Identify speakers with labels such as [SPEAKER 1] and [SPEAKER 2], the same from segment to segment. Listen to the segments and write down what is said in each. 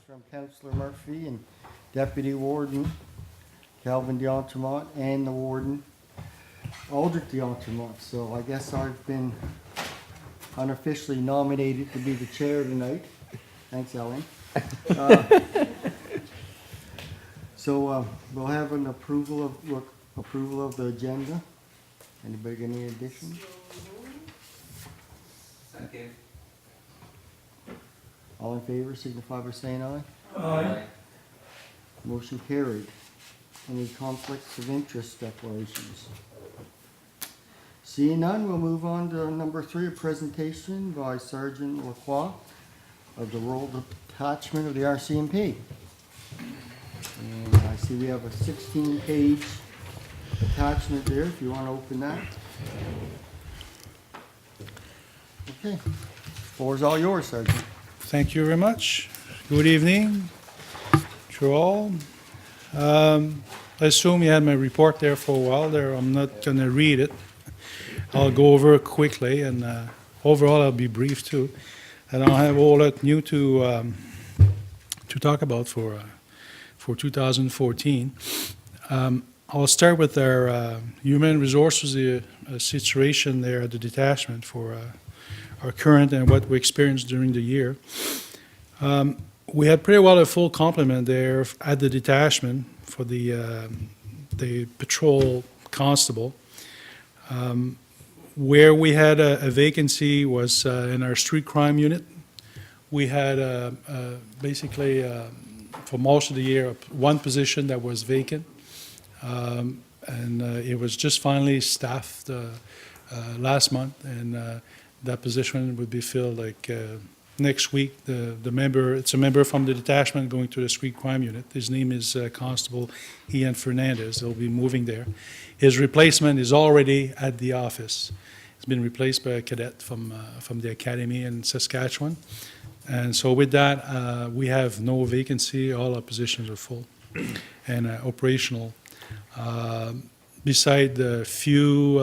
[SPEAKER 1] from Councillor Murphy and Deputy Warden Calvin D'Entremont and the Warden Aldrich D'Entremont. So I guess I've been unofficially nominated to be the chair tonight. Thanks, Ellen. So we'll have an approval of the agenda. Anybody got any additions?
[SPEAKER 2] Second.
[SPEAKER 1] All in favor, signify by saying aye.
[SPEAKER 2] Aye.
[SPEAKER 1] Motion carried. Any conflicts of interest declarations? Seeing none, we'll move on to number 3, a presentation by Sergeant Lacroix of the Rural Detachment of the RCMP. And I see we have a 16-page attachment there, if you want to open that. Okay. Floor is all yours, Sergeant.
[SPEAKER 3] Thank you very much. Good evening to all. I assume you had my report there for a while there. I'm not going to read it. I'll go over it quickly, and overall I'll be brief too. I don't have a whole lot new to talk about for 2014. I'll start with our human resources situation there at the detachment for our current and what we experienced during the year. We had pretty well a full complement there at the detachment for the patrol constable. Where we had a vacancy was in our street crime unit. We had basically for most of the year one position that was vacant, and it was just finally staffed last month, and that position would be filled like next week. It's a member from the detachment going to the street crime unit. His name is Constable Ian Fernandez. He'll be moving there. His replacement is already at the office. He's been replaced by a cadet from the academy in Saskatchewan. And so with that, we have no vacancy. All our positions are full and operational. Beside the few,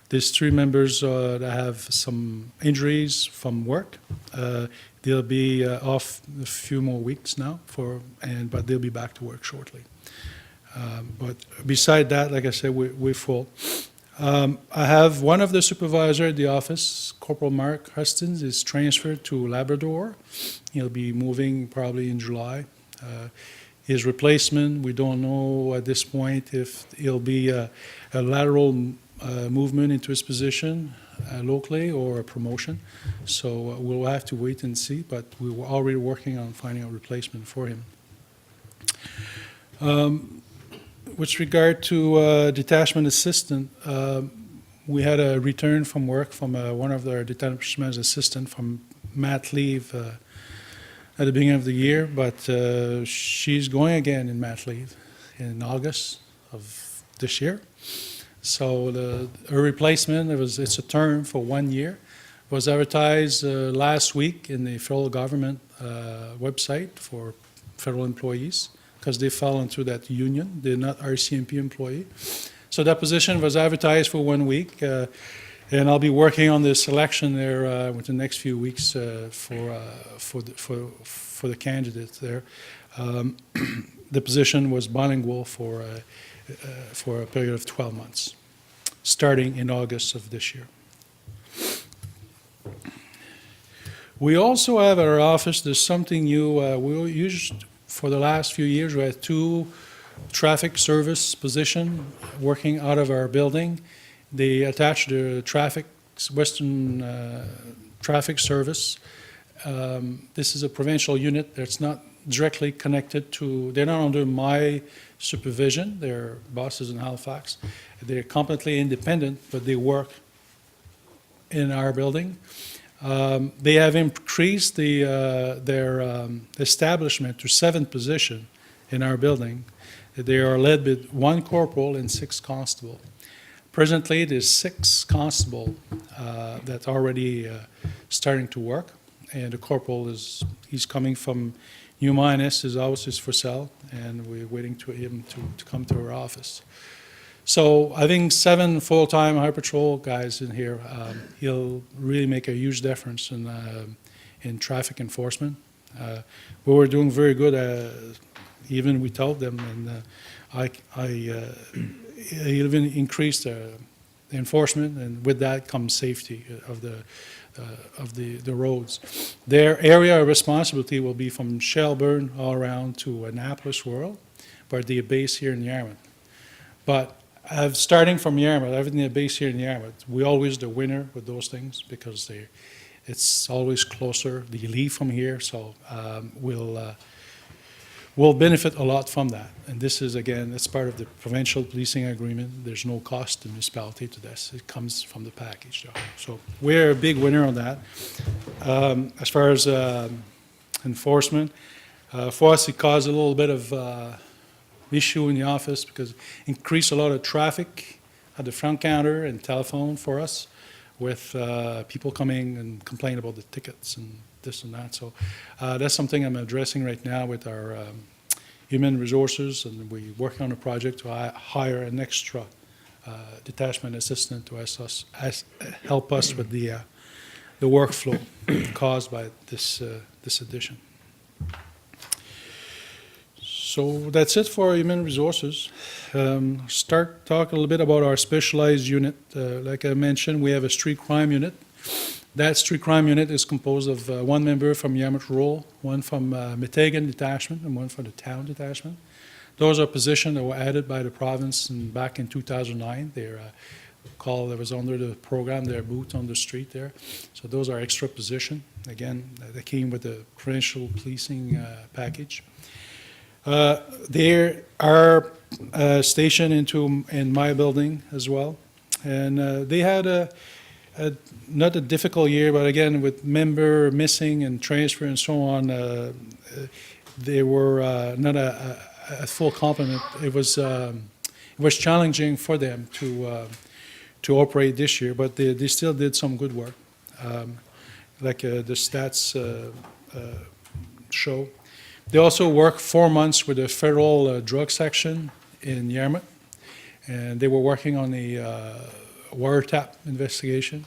[SPEAKER 3] there's 3 members that have some injuries from work. They'll be off a few more weeks now, but they'll be back to work shortly. But beside that, like I said, we're full. I have one of the supervisors at the office, Corporal Mark Hustins, is transferred to Labrador. He'll be moving probably in July. His replacement, we don't know at this point if he'll be a lateral movement into his position locally or a promotion. So we'll have to wait and see, but we were already working on finding a replacement for him. With regard to detachment assistant, we had a return from work from one of our detachment assistants from mat leave at the beginning of the year, but she's going again in mat leave in August of this year. So her replacement, it's a term for 1 year, was advertised last week in the federal government website for federal employees, because they fall into that union. They're not RCMP employee. So that position was advertised for 1 week, and I'll be working on the selection there within the next few weeks for the candidates there. The position was bilingual for a period of 12 months, starting in August of this year. We also have at our office, there's something new. We used, for the last few years, we had 2 traffic service positions working out of our building. They attached the Western Traffic Service. This is a provincial unit that's not directly connected to, they're not under my supervision. They're bosses in Halifax. They're completely independent, but they work in our building. They have increased their establishment to 7 positions in our building. They are led with 1 corporal and 6 constable. Presently, there's 6 constable that already starting to work, and the corporal he's coming from New Minus. His house is for sale, and we're waiting for him to come to our office. So I think 7 full-time High Patrol guys in here, he'll really make a huge difference in traffic enforcement We were doing very good, even without them, and I even increased the enforcement, and with that comes safety of the roads. Their area of responsibility will be from Shelburne all around to Annapolis World, but they're based here in Yarmouth. But starting from Yarmouth, everything they're based here in Yarmouth, we always the winner with those things because it's always closer. They leave from here, so we'll benefit a lot from that. And this is, again, it's part of the provincial policing agreement. There's no cost to municipality to this. It comes from the package, though. So we're a big winner on that. As far as enforcement, for us, it caused a little bit of issue in the office because it increased a lot of traffic at the front counter and telephone for us with people coming and complaining about the tickets and this and that. So that's something I'm addressing right now with our human resources, and we're working on a project to hire an extra detachment assistant to help us with the workflow caused by this addition. So that's it for human resources. Start talking a little bit about our specialized unit. Like I mentioned, we have a street crime unit. That street crime unit is composed of one member from Yarmouth Rural, one from Meteghan Detachment, and one from the Town Detachment. Those are positions that were added by the province back in 2009. They're called, that was under the program, their boot on the street there. So those are extra positions. Again, they came with the provincial policing package. They are stationed in my building as well. And they had not a difficult year, but again, with member missing and transfer and so on, they were not a full complement. It was challenging for them to operate this year, but they still did some good work, like the stats show. They also worked 4 months with the federal drug section in Yarmouth, and they were working on the wiretap investigation.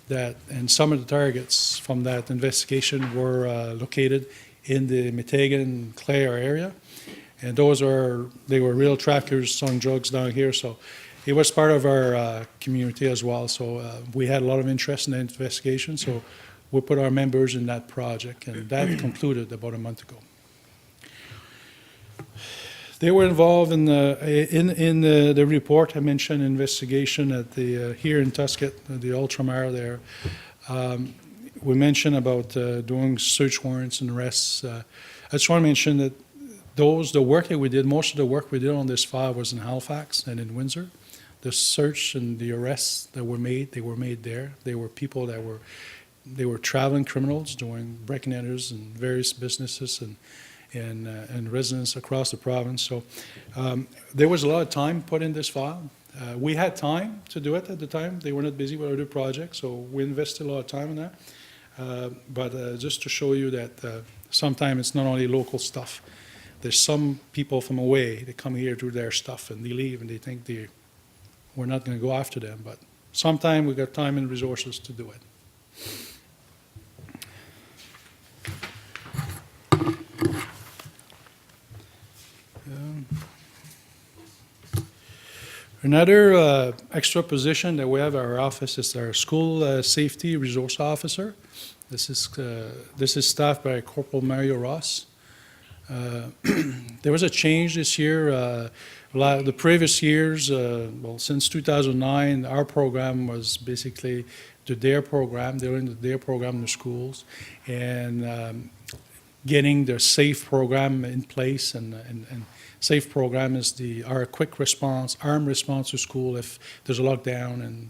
[SPEAKER 3] And some of the targets from that investigation were located in the Meteghan Clare area, and they were real traffickers selling drugs down here. So it was part of our community as well. So we had a lot of interest in the investigation. So we put our members in that project, and that concluded about a month ago. They were involved in the report. I mentioned investigation at the here in Tuscot, the Ultramar there. We mentioned about doing search warrants and arrests. I just want to mention that the work that we did, most of the work we did on this file was in Halifax and in Windsor. The search and the arrests that were made, they were made there. They were people that were traveling criminals doing break-and-enters in various businesses and residents across the province. So there was a lot of time put in this file. We had time to do it at the time. They were not busy with other projects, so we invested a lot of time in that. But just to show you that sometimes it's not only local stuff. There's some people from away that come here to do their stuff and they leave and they think we're not going to go after them. But sometimes we got time and resources to do it. Another extra position that we have at our office is our school safety resource officer. This is staffed by Corporal Mario Ross. There was a change this year. The previous years, since 2009, our program was basically the DARE program. They were in the DARE program in the schools, and getting the SAFE program in place. And SAFE program is our quick response, armed response to school if there's a lockdown and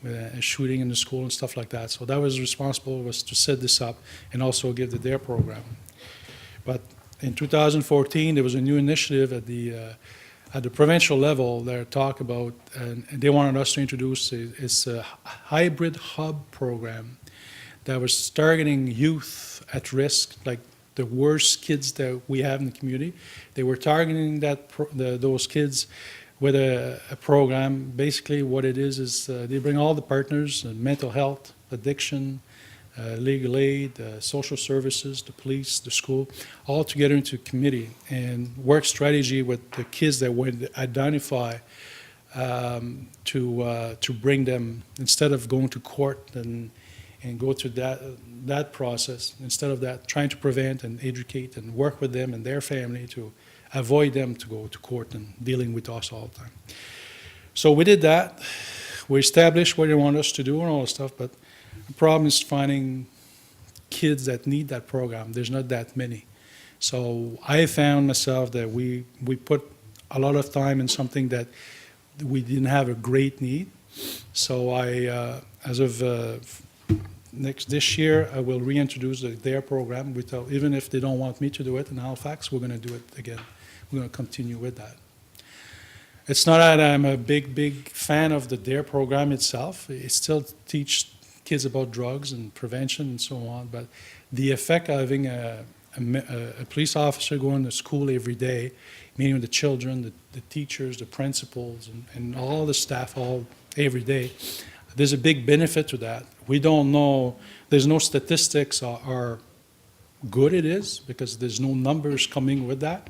[SPEAKER 3] a shooting in the school and stuff like that. So that was to set this up and also give the DARE program. But in 2014, there was a new initiative at the provincial level that talk about, and they wanted us to introduce a hybrid hub program that was targeting youth at risk, like the worst kids that we have in the community. They were targeting those kids with a program. Basically what it is they bring all the partners, mental health, addiction, legal aid, social services, the police, the school, all together into a committee and work strategy with the kids that we identify to bring them, instead of going to court and go through that process, instead of that, trying to prevent and educate and work with them and their family to avoid them to go to court and dealing with us all the time. So we did that. We established what they want us to do and all this stuff, but the problem is finding kids that need that program. There's not that many. So I found myself that we put a lot of time in something that we didn't have a great need. So I, as of this year, I will reintroduce their program without, even if they don't want me to do it in Halifax, we're going to do it again. We're going to continue with that. It's not that I'm a big fan of the DARE program itself. It still teaches kids about drugs and prevention and so on, but the effect of having a police officer going to school every day, meeting with the children, the teachers, the principals, and all the staff every day, there's a big benefit to that. We don't know, there's no statistics how good it is, because there's no numbers coming with that,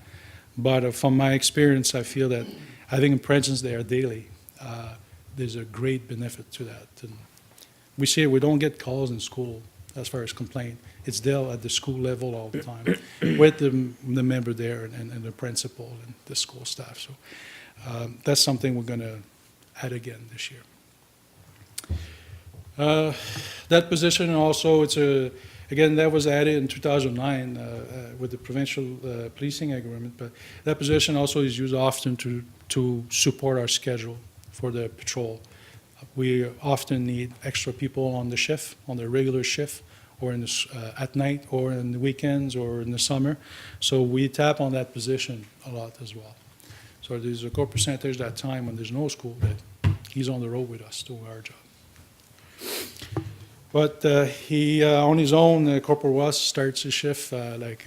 [SPEAKER 3] but from my experience, I feel that having a presence there daily, there's a great benefit to that. And we see we don't get calls in school as far as complaint. It's dealt at the school level all the time with the member there and the principal and the school staff. So that's something we're going to add again this year. That position also, again, that was added in 2009 with the provincial policing agreement, but that position also is used often to support our schedule for the patrol. We often need extra people on the shift, on the regular shift, or at night, or in the weekends, or in the summer. So we tap on that position a lot as well. So there's a good percentage that time when there's no school that he's on the road with us doing our job. But he, on his own, Corporal Ross starts his shift a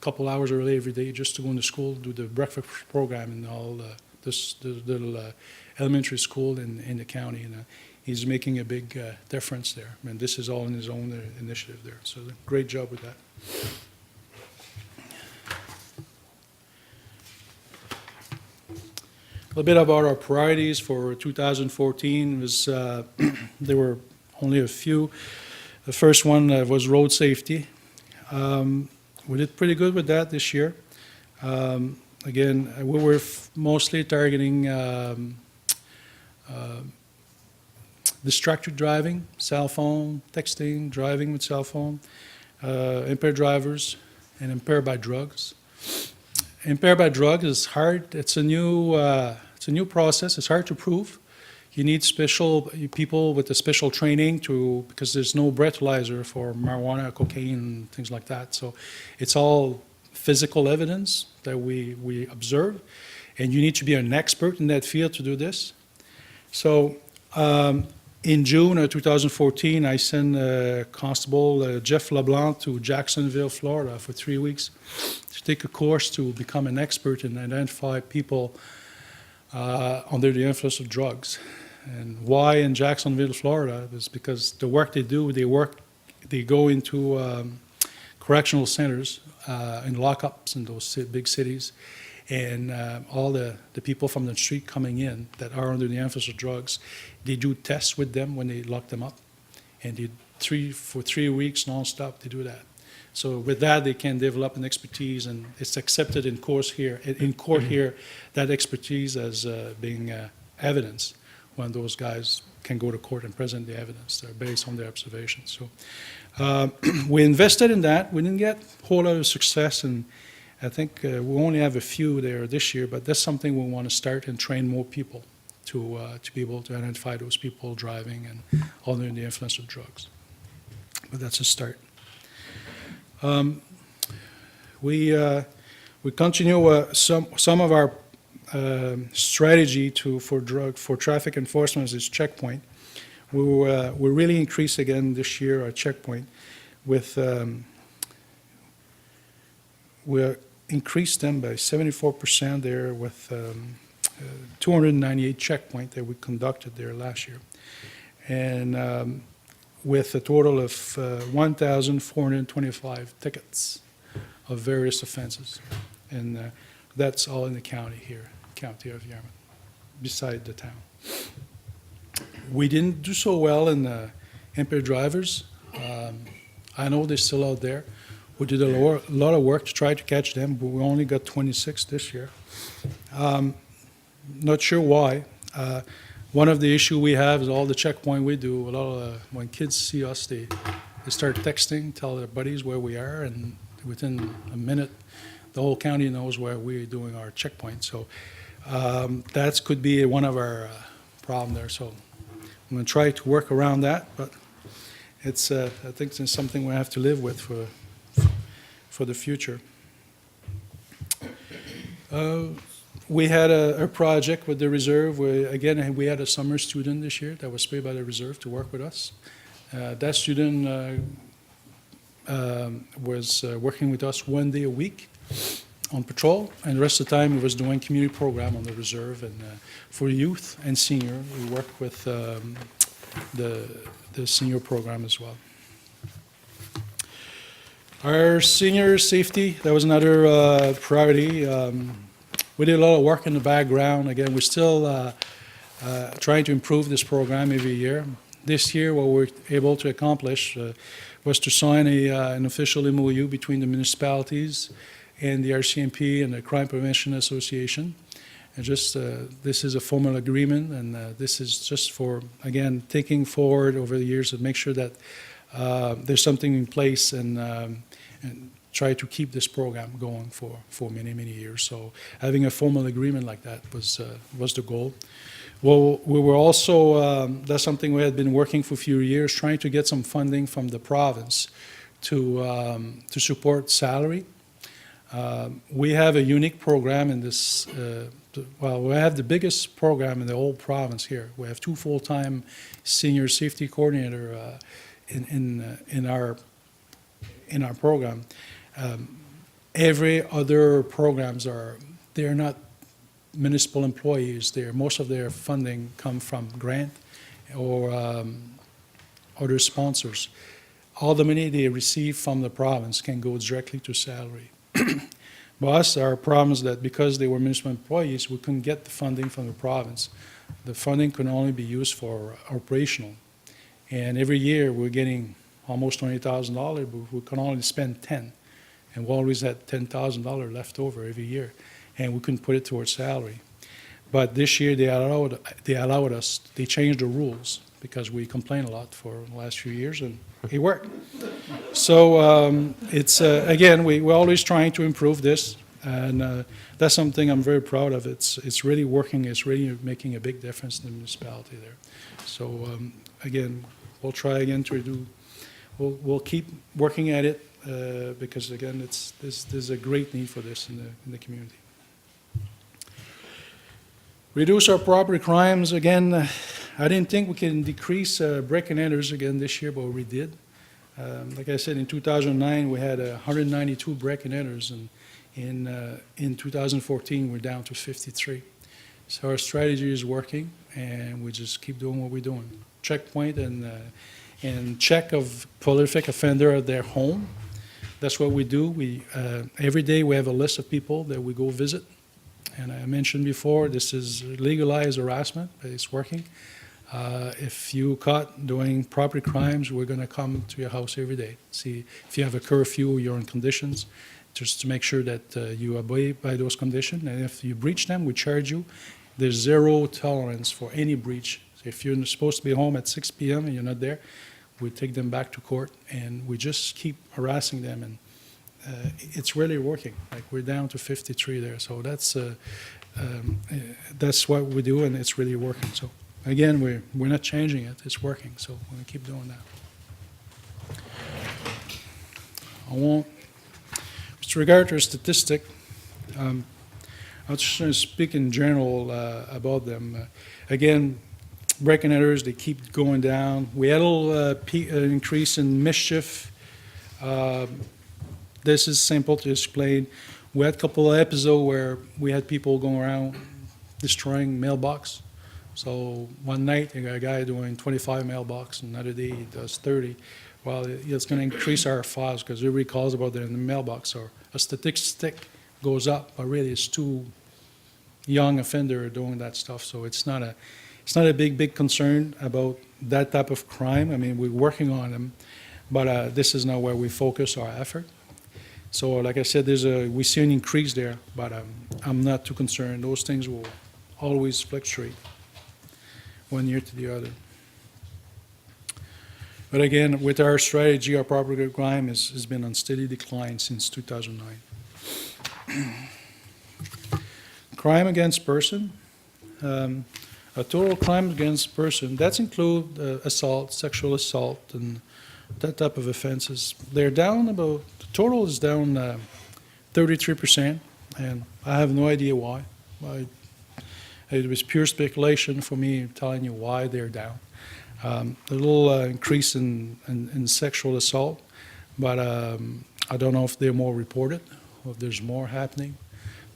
[SPEAKER 3] couple hours early every day just to go into school, do the breakfast program in all this little elementary school in the county. And he's making a big difference there. And this is all in his own initiative there. So great job with that. A little bit about our priorities for 2014 was there were only a few. The first one was road safety. We did pretty good with that this year. Again, we were mostly targeting distracted driving, cell phone, texting, driving with cell phone, impaired drivers, and impaired by drugs. Impaired by drugs is hard. It's a new process. It's hard to prove. You need special people with a special training because there's no breathalyzer for marijuana, cocaine, things like that. So it's all physical evidence that we observe, and you need to be an expert in that field to do this. So in June of 2014, I sent Constable Jeff LeBlanc to Jacksonville, Florida for 3 weeks to take a course to become an expert and identify people under the influence of drugs. And why in Jacksonville, Florida, is because the work they do, they go into correctional centers and lockups in those big cities, and all the people from the street coming in that are under the influence of drugs, they do tests with them when they lock them up, and for 3 weeks nonstop they do that. So with that, they can develop an expertise, and it's accepted in court here. That expertise as being evidence when those guys can go to court and present the evidence based on their observations. So we invested in that. We didn't get a whole lot of success, and I think we only have a few there this year, but that's something we want to start and train more people to be able to identify those people driving and under the influence of drugs. But that's a start. We continue some of our strategy for traffic enforcement is checkpoint. We really increased again this year our checkpoint with we increased them by 74% there with 298 checkpoint that we conducted there last year, and with a total of 1,425 tickets of various offenses. And that's all in the county here, County of Yarmouth, beside the town. We didn't do so well in impaired drivers. I know they're still out there. We did a lot of work to try to catch them, but we only got 26 this year. Not sure why. One of the issue we have is all the checkpoint we do. A lot of when kids see us, they start texting, tell their buddies where we are, and within a minute, the whole county knows where we're doing our checkpoint. So that could be one of our problem there. So I'm going to try to work around that, but it's I think it's something we have to live with for the future. We had a project with the reserve where, again, we had a summer student this year that was paid by the reserve to work with us. That student was working with us 1 day a week on patrol, and the rest of the time he was doing community program on the reserve. And for youth and senior, we work with the senior program as well. Our senior safety, that was another priority. We did a lot of work in the background. Again, we're still trying to improve this program every year. This year, what we're able to accomplish was to sign an official MOU between the municipalities and the RCMP and the Crime Prevention Association. And just this is a formal agreement, and this is just for, again, taking forward over the years to make sure that there's something in place and try to keep this program going for many, many years. So having a formal agreement like that was the goal. Well, we were also, that's something we had been working for a few years, trying to get some funding from the province to support salary. We have a unique program in this, well, we have the biggest program in the whole province here. We have 2 full-time senior safety coordinator in our program. Every other programs they're not municipal employees. Most of their funding come from grant or other sponsors. All the money they receive from the province can go directly to salary. But us, our problem is that because they were municipal employees, we couldn't get the funding from the province. The funding could only be used for operational. And every year we're getting almost $20,000, but we can only spend 10. And we always had $10,000 left over every year, and we couldn't put it towards salary. But this year they allowed us, they changed the rules because we complained a lot for the last few years, and it worked. So it's, again, we're always trying to improve this, and that's something I'm very proud of. It's really working. It's really making a big difference in the municipality there. So again, we'll try again to do, we'll keep working at it because, again, there's a great need for this in the community. Reduce our property crimes. Again, I didn't think we can decrease break and enters again this year, but we did. Like I said, in 2009, we had 192 break and enters, and in 2014, we're down to 53. So our strategy is working, and we just keep doing what we're doing. Checkpoint and check of prolific offender at their home. That's what we do. Every day we have a list of people that we go visit. And I mentioned before, this is legalized harassment, but it's working. If you caught doing property crimes, we're going to come to your house every day. See if you have a curfew, you're in conditions, just to make sure that you abide by those conditions. And if you breach them, we charge you. There's zero tolerance for any breach. So if you're supposed to be home at 6 p.m. and you're not there, we take them back to court, and we just keep harassing them. And it's really working. Like, we're down to 53 there. So that's what we do, and it's really working. So again, we're not changing it. It's working. So we're going to keep doing that. I won't. With regard to a statistic, I'm just going to speak in general about them. Again, break and enters, they keep going down. We had a little increase in mischief. This is simple to explain. We had a couple of episodes where we had people going around destroying mailbox. So one night, you got a guy doing 25 mailbox, another day he does 30. Well, it's going to increase our files because everybody calls about it in the mailbox, or a statistic goes up, but really it's too young offender doing that stuff. So it's not a big concern about that type of crime. I mean, we're working on them, but this is not where we focus our effort. So like I said, we see an increase there, but I'm not too concerned. Those things will always fluctuate one year to the other. But again, with our strategy, our property crime has been on steady decline since 2009. Crime against person. A total crime against person, that's include assault, sexual assault, and that type of offenses. They're down about, the total is down 33%, and I have no idea why. It was pure speculation for me telling you why they're down. A little increase in sexual assault, but I don't know if they're more reported or if there's more happening.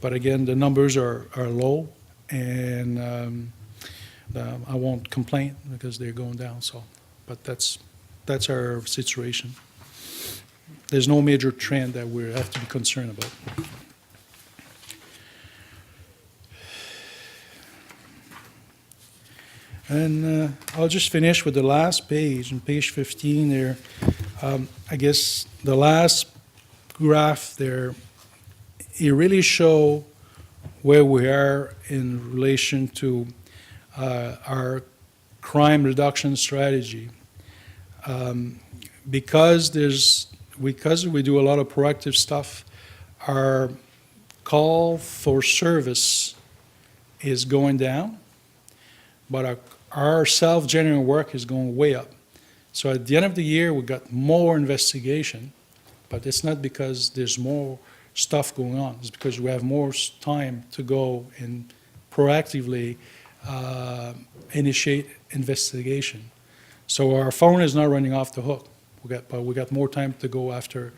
[SPEAKER 3] But again, the numbers are low, and I won't complain because they're going down. So, but that's our situation. There's no major trend that we have to be concerned about. And I'll just finish with the last page, on page 15 there. I guess the last graph there, it really shows where we are in relation to our crime reduction strategy. Because we do a lot of proactive stuff, our call for service is going down, but our self-generated work is going way up. So at the end of the year, we got more investigation, but it's not because there's more stuff going on. It's because we have more time to go and proactively initiate investigation. So our phone is not running off the hook. But we got more time to go after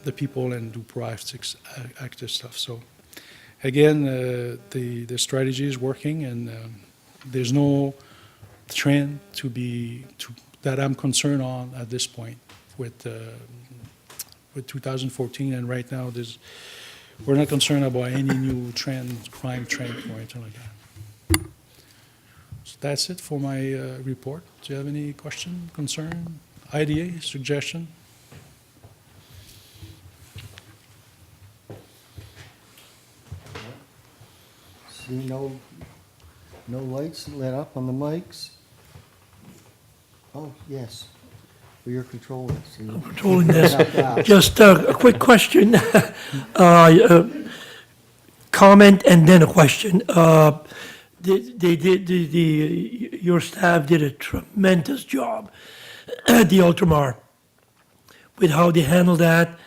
[SPEAKER 3] the people and do proactive, active stuff. So again, the strategy is working, and there's no trend that I'm concerned on at this point with 2014. And right now, we're not concerned about any new trend, crime trend, or anything like that. So that's it for my report. Do you have any question, concern, idea, suggestion?
[SPEAKER 1] See no lights lit up on the mics. Oh, yes, for your control.
[SPEAKER 2] I'm controlling this. Just a quick question, comment, and then a question. Your staff did a tremendous job at the Ultramar with how they handled that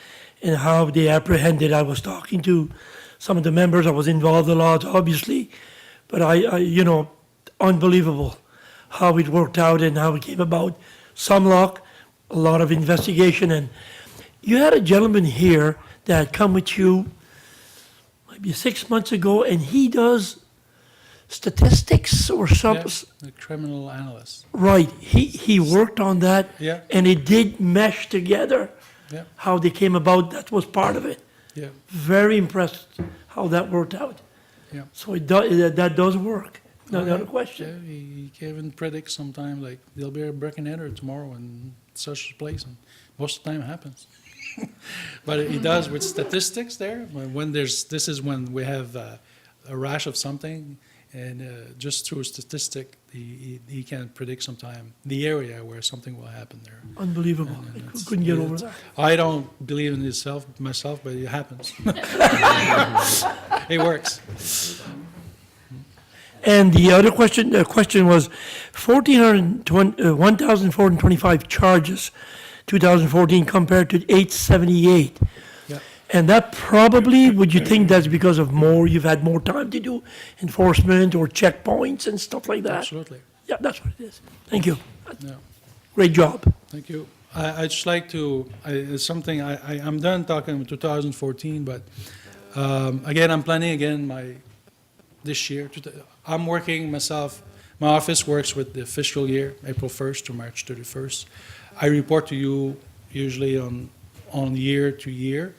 [SPEAKER 2] and how they apprehended. I was talking to some of the members. I was involved a lot, obviously, but I unbelievable how it worked out and how it came about. Some luck, a lot of investigation, and you had a gentleman here that come with you maybe 6 months ago, and he does statistics or something.
[SPEAKER 3] Yeah, the criminal analyst.
[SPEAKER 2] Right, he worked on that,
[SPEAKER 3] Yeah.
[SPEAKER 2] and it did mesh together.
[SPEAKER 3] Yeah.
[SPEAKER 2] How they came about, that was part of it.
[SPEAKER 3] Yeah,
[SPEAKER 2] Very impressed how that worked out.
[SPEAKER 3] yeah.
[SPEAKER 2] So that does work. No other
[SPEAKER 3] Yeah,
[SPEAKER 2] question.
[SPEAKER 3] he can even predict sometime, like, there'll be a break and enter tomorrow in such a place, and most of the time it happens. But he does with statistics there, this is when we have a rash of something, and just through a statistic, he can predict sometime the area where something will happen there.
[SPEAKER 2] Unbelievable.
[SPEAKER 3] And
[SPEAKER 2] I
[SPEAKER 3] it's-
[SPEAKER 2] couldn't get over that.
[SPEAKER 3] I don't believe in it myself, but it happens. It works.
[SPEAKER 2] And the other question, was 1,425 charges, 2014 compared to 878.
[SPEAKER 3] Yeah.
[SPEAKER 2] And that probably, would you think that's because of you've had more time to do enforcement or checkpoints and stuff like that?
[SPEAKER 3] Absolutely.
[SPEAKER 2] Yeah, that's what it is. Thank you.
[SPEAKER 3] Yeah.
[SPEAKER 2] Great job.
[SPEAKER 3] Thank you. I'd just like to, it's something, I'm done talking about 2014, but again, I'm planning again this year. I'm working My office works with the fiscal year, April 1st to March 31st. I report to you usually on year to year.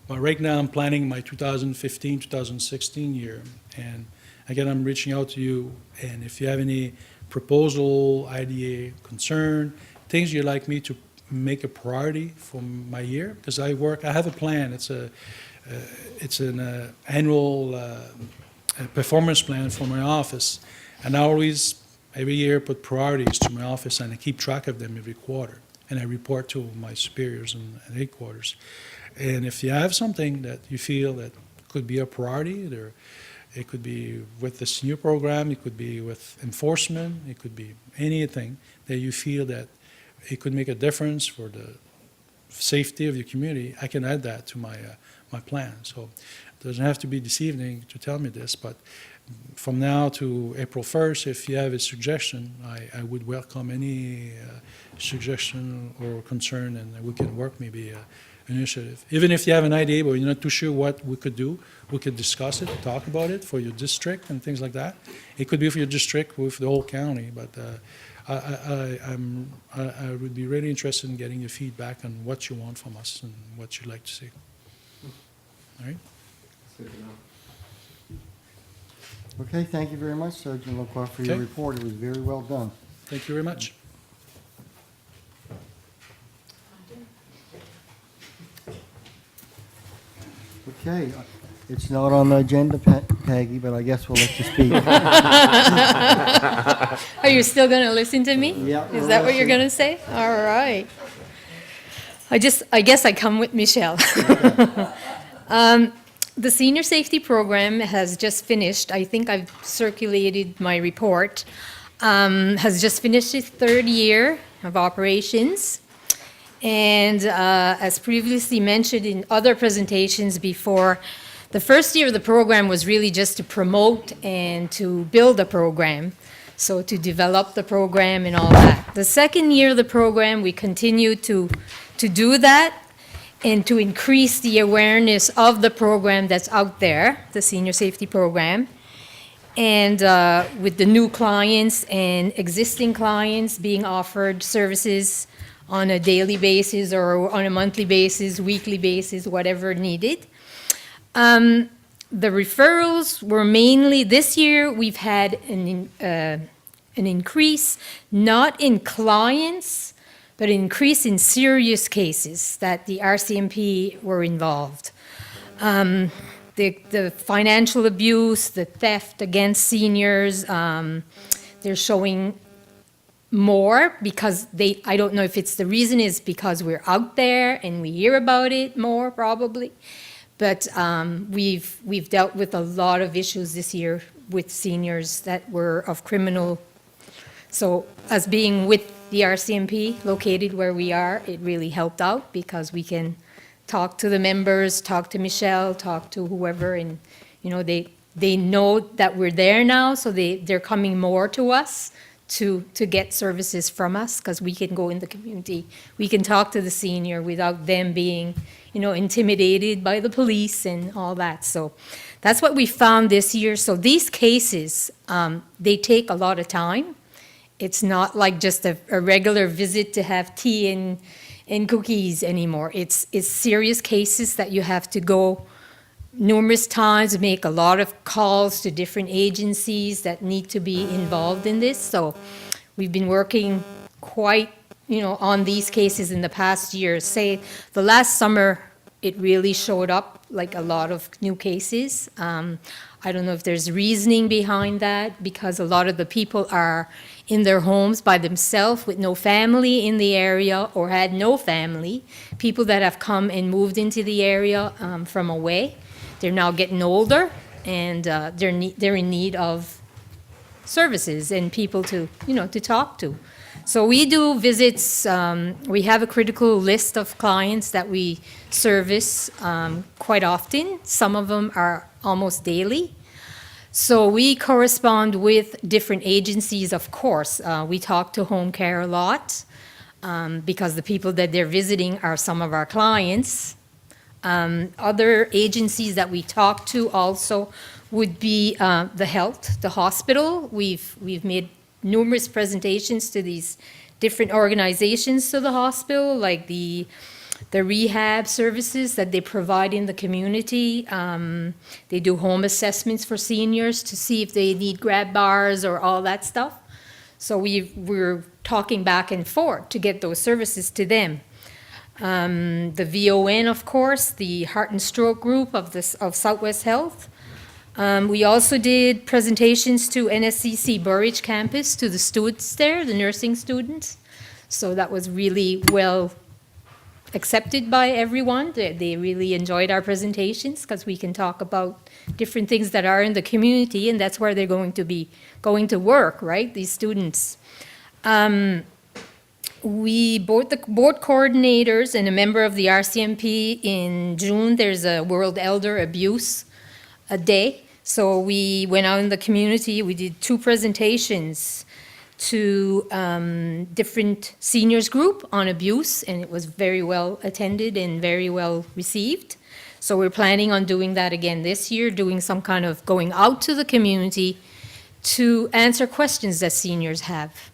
[SPEAKER 3] But right now, I'm planning my 2015, 2016 year. And again, I'm reaching out to you. And if you have any proposal, idea, concern, things you'd like me to make a priority for my year, because I have a plan. It's an annual performance plan for my office. And I always, every year, put priorities to my office, and I keep track of them every quarter. And I report to my superiors and headquarters. And if you have something that you feel that could be a priority, it could be with the senior program, it could be with enforcement, it could be anything that you feel that it could make a difference for the safety of your community, I can add that to my plan. So it doesn't have to be this evening to tell me this, but from now to April 1st, if you have a suggestion, I would welcome any suggestion or concern, and we can work maybe an initiative. Even if you have an idea, but you're not too sure what we could do, we could discuss it, talk about it for your district and things like that. It could be for your district with the whole county, but I would be really interested in getting your feedback on what you want from us and what you'd like to see. All right?
[SPEAKER 1] Okay, thank you very much, Sergeant Lacroix, for your
[SPEAKER 3] Okay.
[SPEAKER 1] report. It was very well done.
[SPEAKER 3] Thank you very much.
[SPEAKER 1] Okay, it's not on the agenda, Peggy, but I guess we'll let you speak.
[SPEAKER 4] Are you still going to listen to me?
[SPEAKER 1] Yeah,
[SPEAKER 4] Is
[SPEAKER 1] we're
[SPEAKER 4] that what you're
[SPEAKER 1] listening.
[SPEAKER 4] going to say? All right. I guess I come with Michel. The senior safety program has just finished. I think I've circulated my report. Has just finished its third year of operations. And as previously mentioned in other presentations before, the first year of the program was really just to promote and to build a program, so to develop the program and all that. The second year of the program, we continued to do that and to increase the awareness of the program that's out there, the senior safety program. And with the new clients and existing clients being offered services on a daily basis or on a monthly basis, weekly basis, whatever needed. The referrals were mainly, this year we've had an increase, not in clients, but an increase in serious cases that the RCMP were involved. The financial abuse, the theft against seniors, they're showing more because I don't know if it's the reason is because we're out there and we hear about it more probably. But we've dealt with a lot of issues this year with seniors that were of criminal. So us being with the RCMP located where we are, it really helped out because we can talk to the members, talk to Michel, talk to whoever, and they know that we're there now, so they're coming more to us to get services from us because we can go in the community. We can talk to the senior without them being intimidated by the police and all that. So that's what we found this year. So these cases, they take a lot of time. It's not like just a regular visit to have tea and cookies anymore. It's serious cases that you have to go numerous times, make a lot of calls to different agencies that need to be involved in this. So we've been working quite on these cases in the past year. Say the last summer, it really showed up like a lot of new cases. I don't know if there's reasoning behind that because a lot of the people are in their homes by themselves with no family in the area or had no family. People that have come and moved into the area from away. They're now getting older and they're in need of services and people to talk to. So we do visits. We have a critical list of clients that we service quite often. Some of them are almost daily. So we correspond with different agencies, of course. We talk to home care a lot because the people that they're visiting are some of our clients. Other agencies that we talk to also would be the health, the hospital. We've made numerous presentations to these different organizations to the hospital, like the rehab services that they provide in the community. They do home assessments for seniors to see if they need grab bars or all that stuff. So we're talking back and forth to get those services to them. The VON, of course, the Heart and Stroke Group of Southwest Health. We also did presentations to NSCC Burridge campus, to the students there, the nursing students. So that was really well accepted by everyone. They really enjoyed our presentations because we can talk about different things that are in the community, and that's where they're going to be going to work, right, these students. Both the board coordinators and a member of the RCMP in June, there's a World Elder Abuse Day. So we went out in the community, we did 2 presentations to different seniors group on abuse, and it was very well attended and very well received. So we're planning on doing that again this year, doing some kind of going out to the community to answer questions that seniors have.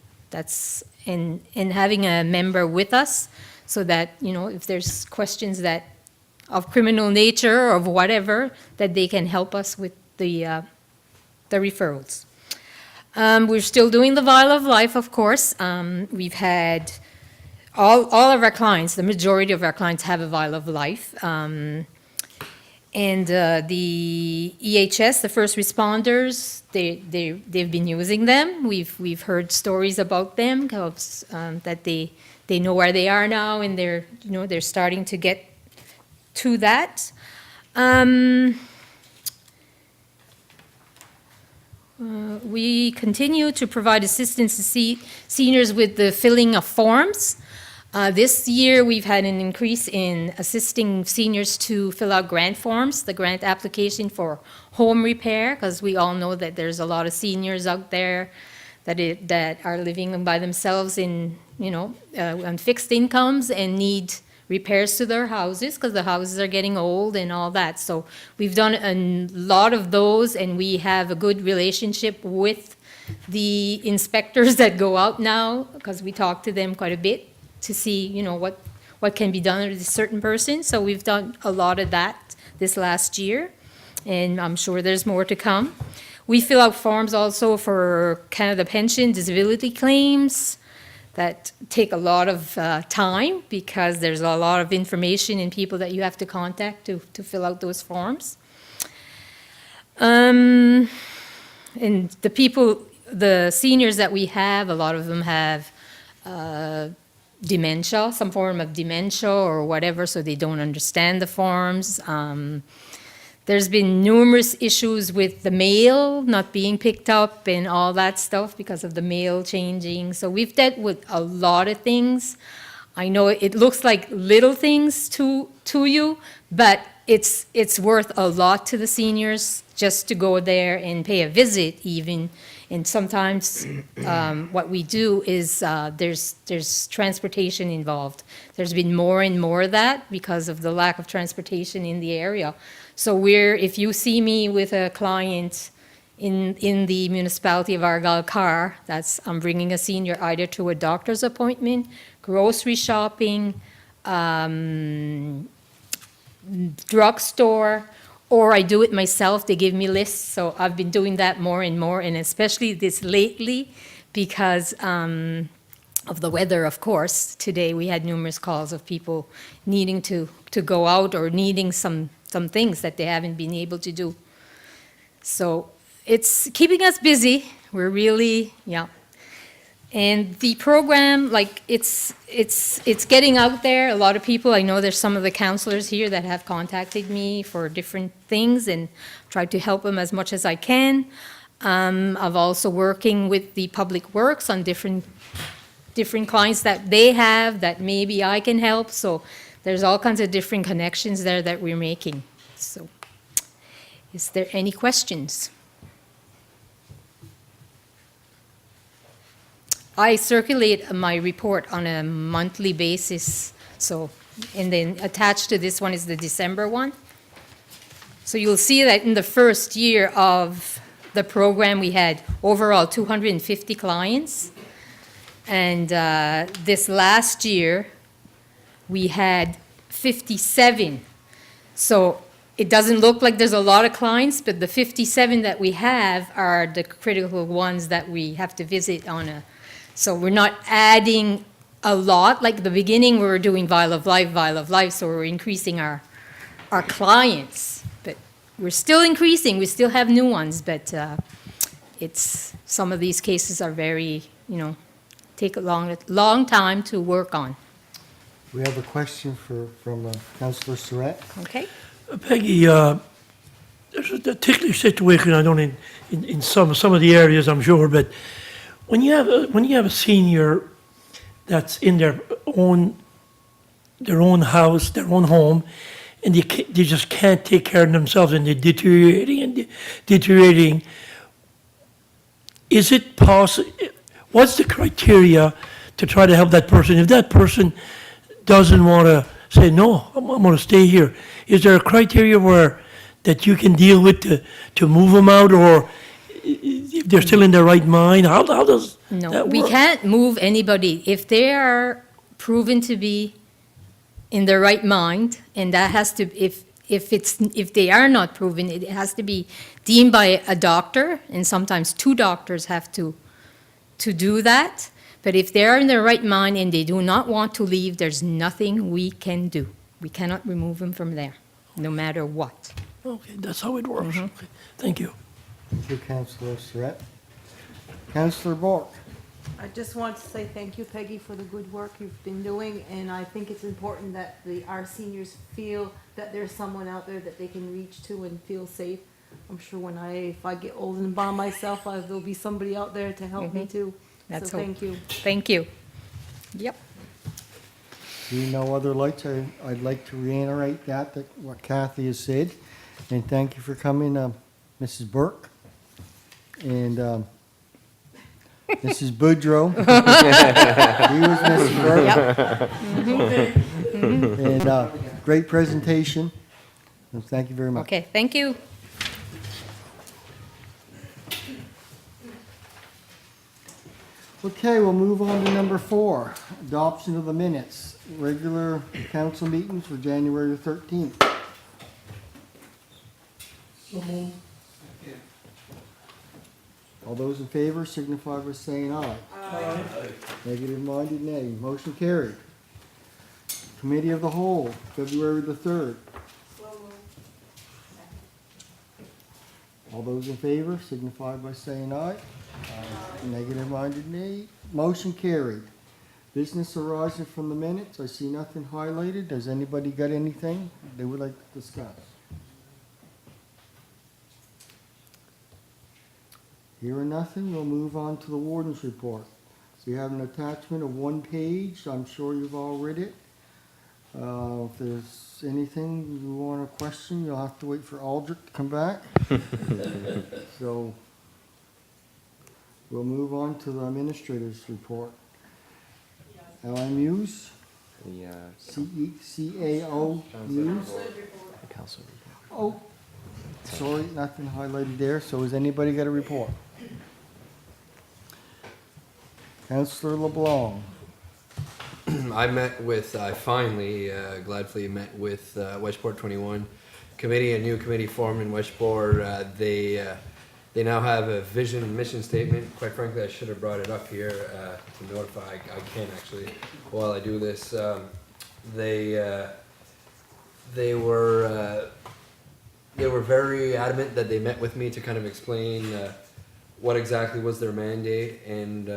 [SPEAKER 4] And having a member with us so that, you know, if there's questions that of criminal nature or of whatever, that they can help us with the referrals. We're still doing the Vial of Life, of course. We've had all of our clients, the majority of our clients have a Vial of Life. And the EHS, the first responders, they've been using them. We've heard stories about them, that they know where they are now, and they're starting to get to that. We continue to provide assistance to seniors with the filling of forms. This year, we've had an increase in assisting seniors to fill out grant forms, the grant application for home repair, because we all know that there's a lot of seniors out there that are living by themselves in, on fixed incomes and need repairs to their houses because the houses are getting old and all that. So we've done a lot of those, and we have a good relationship with the inspectors that go out now, because we talk to them quite a bit to see, what can be done with a certain person. So we've done a lot of that this last year, and I'm sure there's more to come. We fill out forms also for Canada pension, disability claims that take a lot of time because there's a lot of information and people that you have to contact to fill out those forms. And the seniors that we have, a lot of them have dementia, some form of dementia or whatever, so they don't understand the forms. There's been numerous issues with the mail not being picked up and all that stuff because of the mail changing. So we've dealt with a lot of things. I know it looks like little things to you, but it's worth a lot to the seniors just to go there and pay a visit even. And sometimes what we do is there's transportation involved. There's been more and more of that because of the lack of transportation in the area. So if you see me with a client in the municipality of Argyle car, I'm bringing a senior either to a doctor's appointment, grocery shopping, drugstore, or I do it myself. They give me lists, so I've been doing that more and more, and especially this lately because of the weather, of course. Today we had numerous calls of people needing to go out or needing some things that they haven't been able to do. So it's keeping us busy. We're really, And the program, it's getting out there. A lot of people, I know there's some of the councillors here that have contacted me for different things and tried to help them as much as I can. I've also working with the Public Works on different clients that they have that maybe I can help. So there's all kinds of different connections there that we're making. So is there any questions? I circulate my report on a monthly basis, and then attached to this one is the December one. So you'll see that in the first year of the program, we had overall 250 clients. And this last year, we had 57. So it doesn't look like there's a lot of clients, but the 57 that we have are the critical ones that we have to visit on a, so we're not adding a lot. Like the beginning, we were doing vial of life, so we're increasing our clients. But we're still increasing, we still have new ones, but it's, some of these cases are very, take a long time to work on.
[SPEAKER 1] We have a question from Councillor Surratt.
[SPEAKER 4] Okay?
[SPEAKER 2] Peggy, there's a ticklish situation, I don't in some of the areas, I'm sure, but when you have a senior that's in their own house, their own home, and they just can't take care of themselves and they're deteriorating, is it possible, what's the criteria to try to help that person? If that person doesn't want to say, no, I'm going to stay here, is there a criteria that you can deal with to move them out, or if they're still in their right mind? How does
[SPEAKER 4] No,
[SPEAKER 2] that
[SPEAKER 4] we
[SPEAKER 2] work?
[SPEAKER 4] can't move anybody. If they are proven to be in their right mind, and that has to, if they are not proven, it has to be deemed by a doctor, and sometimes two doctors have to do that. But if they are in their right mind and they do not want to leave, there's nothing we can do. We cannot remove them from there, no matter what.
[SPEAKER 2] Okay, that's how it works. Okay, thank you.
[SPEAKER 1] Thank you, Councillor Surratt. Councillor Bork.
[SPEAKER 5] I just want to say thank you, Peggy, for the good work you've been doing, and I think it's important that our seniors feel that there's someone out there that they can reach to and feel safe. I'm sure if I get old and by myself, there'll be somebody out there to help me too.
[SPEAKER 4] That's
[SPEAKER 5] So
[SPEAKER 4] all.
[SPEAKER 5] thank you.
[SPEAKER 4] Thank you. Yep.
[SPEAKER 1] Seeing no other lights, I'd like to reiterate that what Kathy has said, and thank you for coming, Mrs. Burke and Mrs. Boudreau. He was Mrs. Burke. And great presentation. And thank you very much.
[SPEAKER 4] Okay, thank you.
[SPEAKER 1] Okay, we'll move on to number 4, adoption of the minutes, regular council meetings for January 13th. All those in favor signify by saying aye. Aye. Negative minded, nay. Motion carried. Committee of the Whole, February the 3rd. All those in favor signify by saying aye. Negative minded, nay. Motion carried. Business arising from the minutes, I see nothing highlighted. Does anybody got anything they would like to discuss? Hearing nothing, we'll move on to the Warden's report. So you have an attachment of 1 page. I'm sure you've all read it. If there's anything you want to question, you'll have to wait for Aldrich to come back. So we'll move on to the administrator's report. LMUs, CAO News. Oh, sorry, nothing highlighted there. So has anybody got a report? Councillor LeBlanc.
[SPEAKER 6] I finally, gladly met with Westport 21 committee, a new committee formed in Westport. They now have a vision and mission statement. Quite frankly, I should have brought it up here to notify. I can actually, while I do this. They were very adamant that they met with me to kind of explain what exactly was their mandate and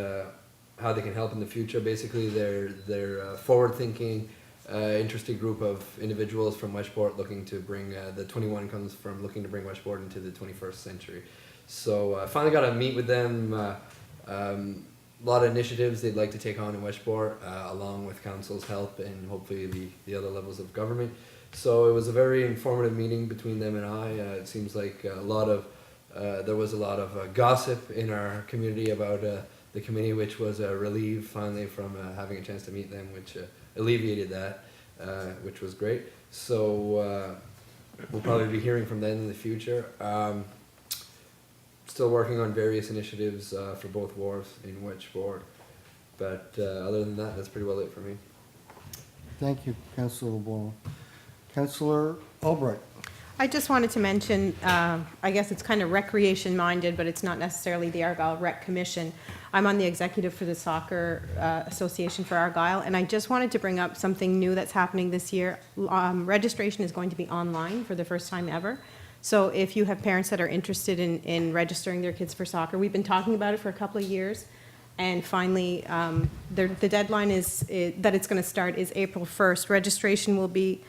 [SPEAKER 6] how they can help in the future. Basically, they're forward-thinking, interested group of individuals from Westport looking to bring, the 21 comes from looking to bring Westport into the 21st century. So I finally got to meet with them. A lot of initiatives they'd like to take on in Westport, along with council's help and hopefully the other levels of government. So it was a very informative meeting between them and I. It seems like there was a lot of gossip in our community about the committee, which was a relief finally from having a chance to meet them, which alleviated that, which was great. So we'll probably be hearing from them in the future. still working on various initiatives for both wharves in which ward. But other than that, that's pretty well it for me.
[SPEAKER 1] Thank you, Councillor LeBlanc. Councillor Albright.
[SPEAKER 7] I just wanted to mention, I guess it's kind of recreation minded, but it's not necessarily the Argyle Rec Commission. I'm on the executive for the Soccer Association for Argyle, and I just wanted to bring up something new that's happening this year. Registration is going to be online for the first time ever. So if you have parents that are interested in registering their kids for soccer, we've been talking about it for a couple of years. And finally, the deadline is that it's going to start is April 1st. Registration will be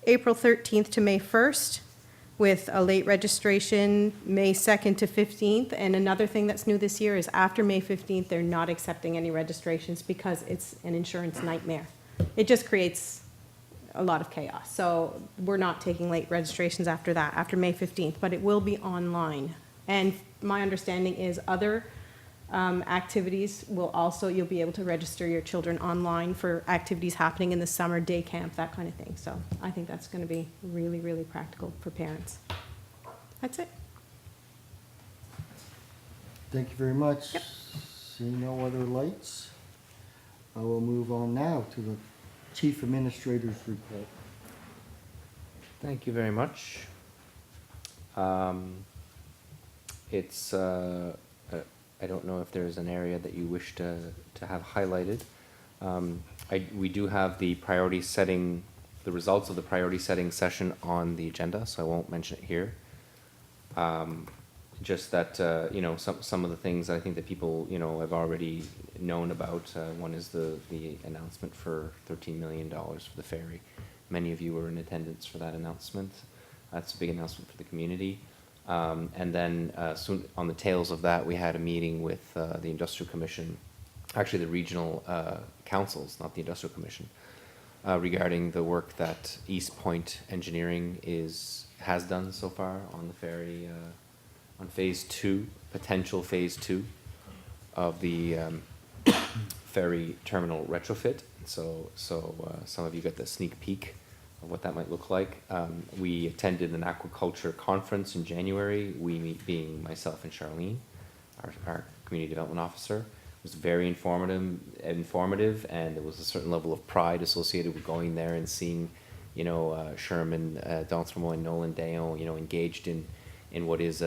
[SPEAKER 7] April 13th to May 1st, with a late registration May 2nd to 15th. And another thing that's new this year is after May 15th, they're not accepting any registrations because it's an insurance nightmare. It just creates a lot of chaos. So we're not taking late registrations after that, after May 15th, but it will be online. And my understanding is other activities will also, you'll be able to register your children online for activities happening in the summer, day camp, that kind of thing. So I think that's going to be really, really practical for parents. That's it.
[SPEAKER 1] Thank you very much.
[SPEAKER 7] Yep.
[SPEAKER 1] Seeing no other lights, I will move on now to the Chief Administrator's report.
[SPEAKER 8] Thank you very much. It's, I don't know if there's an area that you wish to have highlighted. We do have the priority setting, the results of the priority setting session on the agenda, so I won't mention it here. Just that, you know, some of the things I think that people, you know, have already known about. One is the announcement for $13 million for the ferry. Many of you were in attendance for that announcement. That's a big announcement for the community. And then soon on the tails of that, we had a meeting with the Industrial Commission, actually the regional councils, not the Industrial Commission, regarding the work that East Point Engineering has done so far on the ferry, on phase 2, potential phase 2 of the ferry terminal retrofit. So some of you got the sneak peek of what that might look like. We attended an aquaculture conference in January, being myself and Charlene, our community development officer. It was very informative, and there was a certain level of pride associated with going there and seeing, you know, Sherman, D'Entremont, and Nolan Dayon, you know, engaged in what is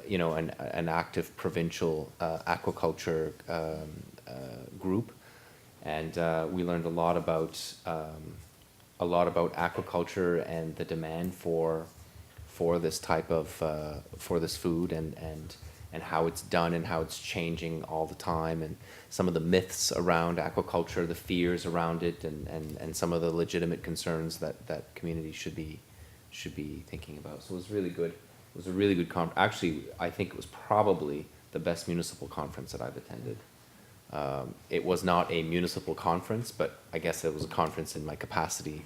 [SPEAKER 8] you know, an active provincial aquaculture group, and we learned a lot about aquaculture and the demand for this type of for this food, and how it's done and how it's changing all the time, and some of the myths around aquaculture, the fears around it, and some of the legitimate concerns that communities should be thinking about. So it was really good. It was a really good conference. Actually, I think it was probably the best municipal conference that I've attended. It was not a municipal conference, but I guess it was a conference in my capacity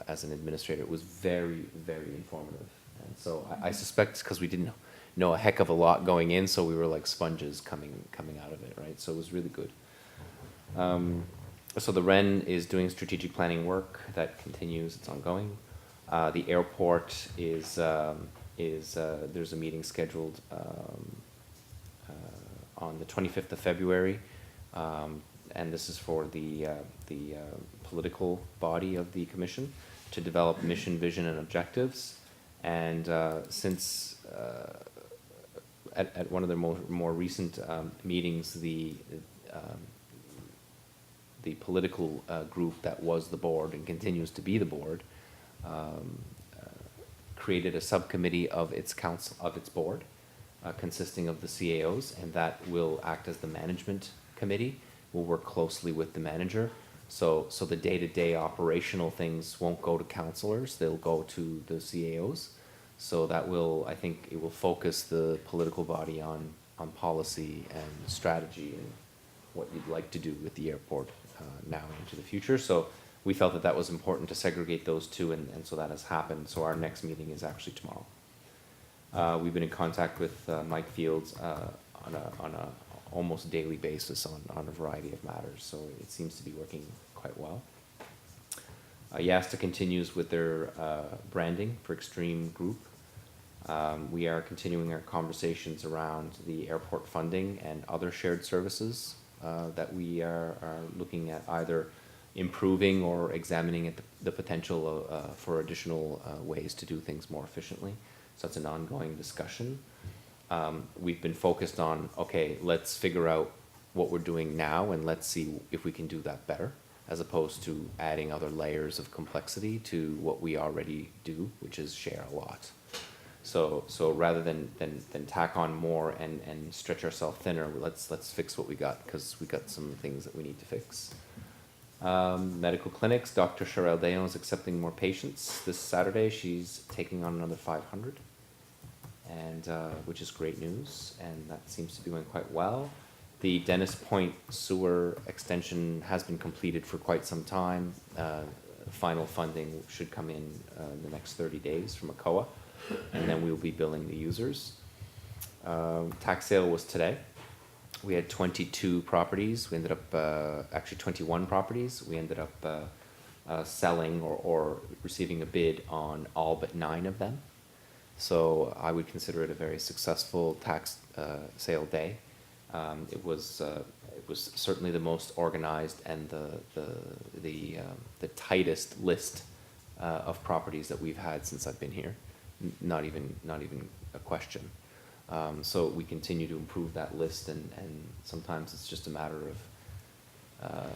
[SPEAKER 8] as an administrator. It was very, very informative. And so I suspect it's because we didn't know a heck of a lot going in, so we were like sponges coming out of it, right? So it was really good. So the REN is doing strategic planning work that continues. It's ongoing. The airport is there's a meeting scheduled on the 25th of February, and this is for the political body of the commission to develop mission, vision, and objectives. And since at one of their more recent meetings, the political group that was the board and continues to be the board created a subcommittee of its council, of its board, consisting of the CAOs, and that will act as the management committee. Will work closely with the manager. So the day-to-day operational things won't go to councillors, they'll go to the CAOs. So that will, I think, it will focus the political body on policy and strategy and what you'd like to do with the airport now and into the future. So we felt that was important to segregate those two, and so that has happened. So our next meeting is actually tomorrow. We've been in contact with Mike Fields on a almost daily basis on a variety of matters, so it seems to be working quite well. Yasta continues with their branding for Extreme Group. We are continuing our conversations around the airport funding and other shared services that we are looking at either improving or examining at the potential for additional ways to do things more efficiently. So that's an ongoing discussion. We've been focused on, okay, let's figure out what we're doing now and let's see if we can do that better, as opposed to adding other layers of complexity to what we already do, which is share a lot. So rather than tack on more and stretch ourselves thinner, let's fix what we got, because we got some things that we need to fix. Medical clinics, Dr. Cheryl Dayon is accepting more patients this Saturday. She's taking on another 500, and which is great news, and that seems to be going quite well. The Dennis Point sewer extension has been completed for quite some time. Final funding should come in the next 30 days from ACOA, and then we'll be billing the users. Tax sale was today. We had 22 properties. We ended up, actually 21 properties. We ended up selling or receiving a bid on all but 9 of them. So I would consider it a very successful tax sale day. It was certainly the most organized and the tightest list of properties that we've had since I've been here. Not even a question. So we continue to improve that list, and sometimes it's just a matter of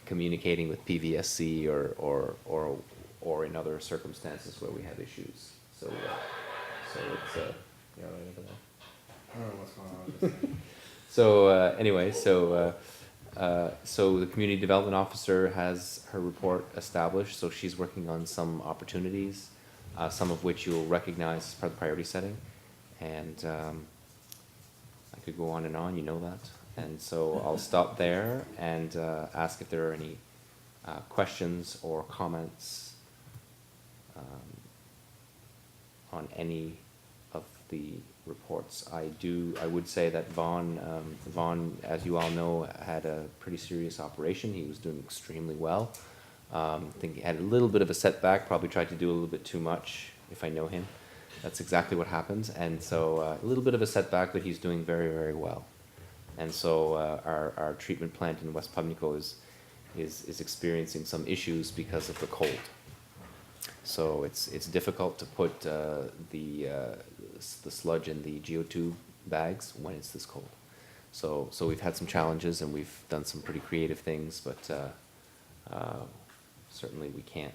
[SPEAKER 8] communicating with PVSC or in other circumstances where we have issues. So it's you know,
[SPEAKER 9] I don't know what's going on with this thing.
[SPEAKER 8] so anyway, so the community development officer has her report established, so she's working on some opportunities, some of which you'll recognize as part of the priority setting. And I could go on and on, you know that. And so I'll stop there and ask if there are any questions or comments on any of the reports. I would say that Vaughn, as you all know, had a pretty serious operation. He was doing extremely well. I think he had a little bit of a setback, probably tried to do a little bit too much, if I know him. That's exactly what happens. And so a little bit of a setback, but he's doing very, very well. And so our treatment plant in West Pubnico is experiencing some issues because of the cold. So it's difficult to put the sludge in the geotube bags when it's this cold. So we've had some challenges, and we've done some pretty creative things, but certainly we can't.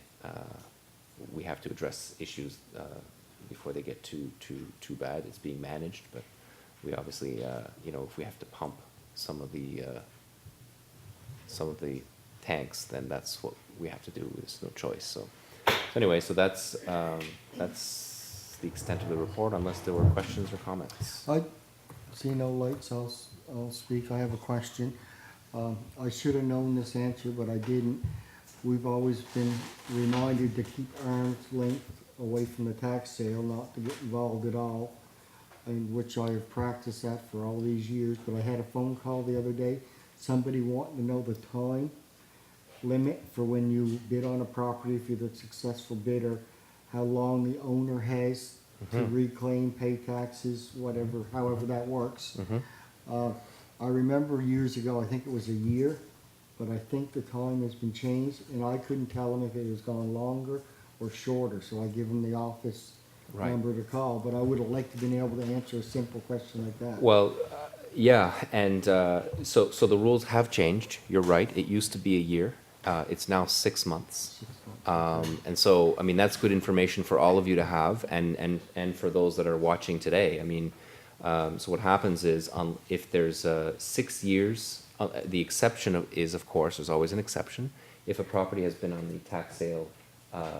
[SPEAKER 8] We have to address issues before they get too bad. It's being managed, but we obviously, you know, if we have to pump some of the tanks, then that's what we have to do. There's no choice. So anyway, so that's the extent of the report, unless there were questions or comments.
[SPEAKER 1] I see no lights, I'll speak. I have a question. I should have known this answer, but I didn't. We've always been reminded to keep arm's length away from the tax sale, not to get involved at all, in which I have practiced that for all these years. But I had a phone call the other day, somebody wanting to know the time limit for when you bid on a property, if you're the successful bidder, how long the owner has to reclaim, pay taxes, whatever, however that works. I remember years ago, I think it was a year, but I think the time has been changed, and I couldn't tell him if it was gone longer or shorter, so I give him the office number to call. But I would have liked to been able to answer a simple question like that.
[SPEAKER 8] Well, yeah, and so the rules have changed. You're right. It used to be a year. It's now 6 months. And so, I mean, that's good information for all of you to have, and for those that are watching today. I mean, so what happens is, if there's 6 years, the exception is, of course, there's always an exception, if a property has been on the tax sale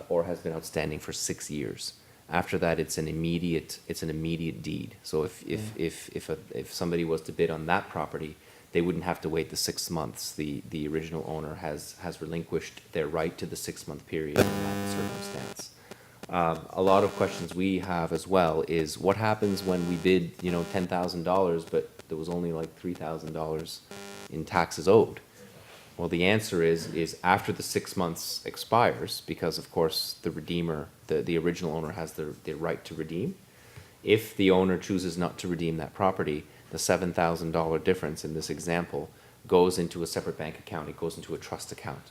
[SPEAKER 8] or has been outstanding for 6 years. After that, it's an immediate deed. So if somebody was to bid on that property, they wouldn't have to wait the 6 months. The original owner has relinquished their right to the 6 month period in that circumstance. A lot of questions we have as well is, what happens when we bid, you know, $10,000, but there was only like $3,000 in taxes owed? Well, the answer is after the 6 months expires, because of course the redeemer, the original owner has the right to redeem. If the owner chooses not to redeem that property, the $7,000 difference in this example goes into a separate bank account. It goes into a trust account.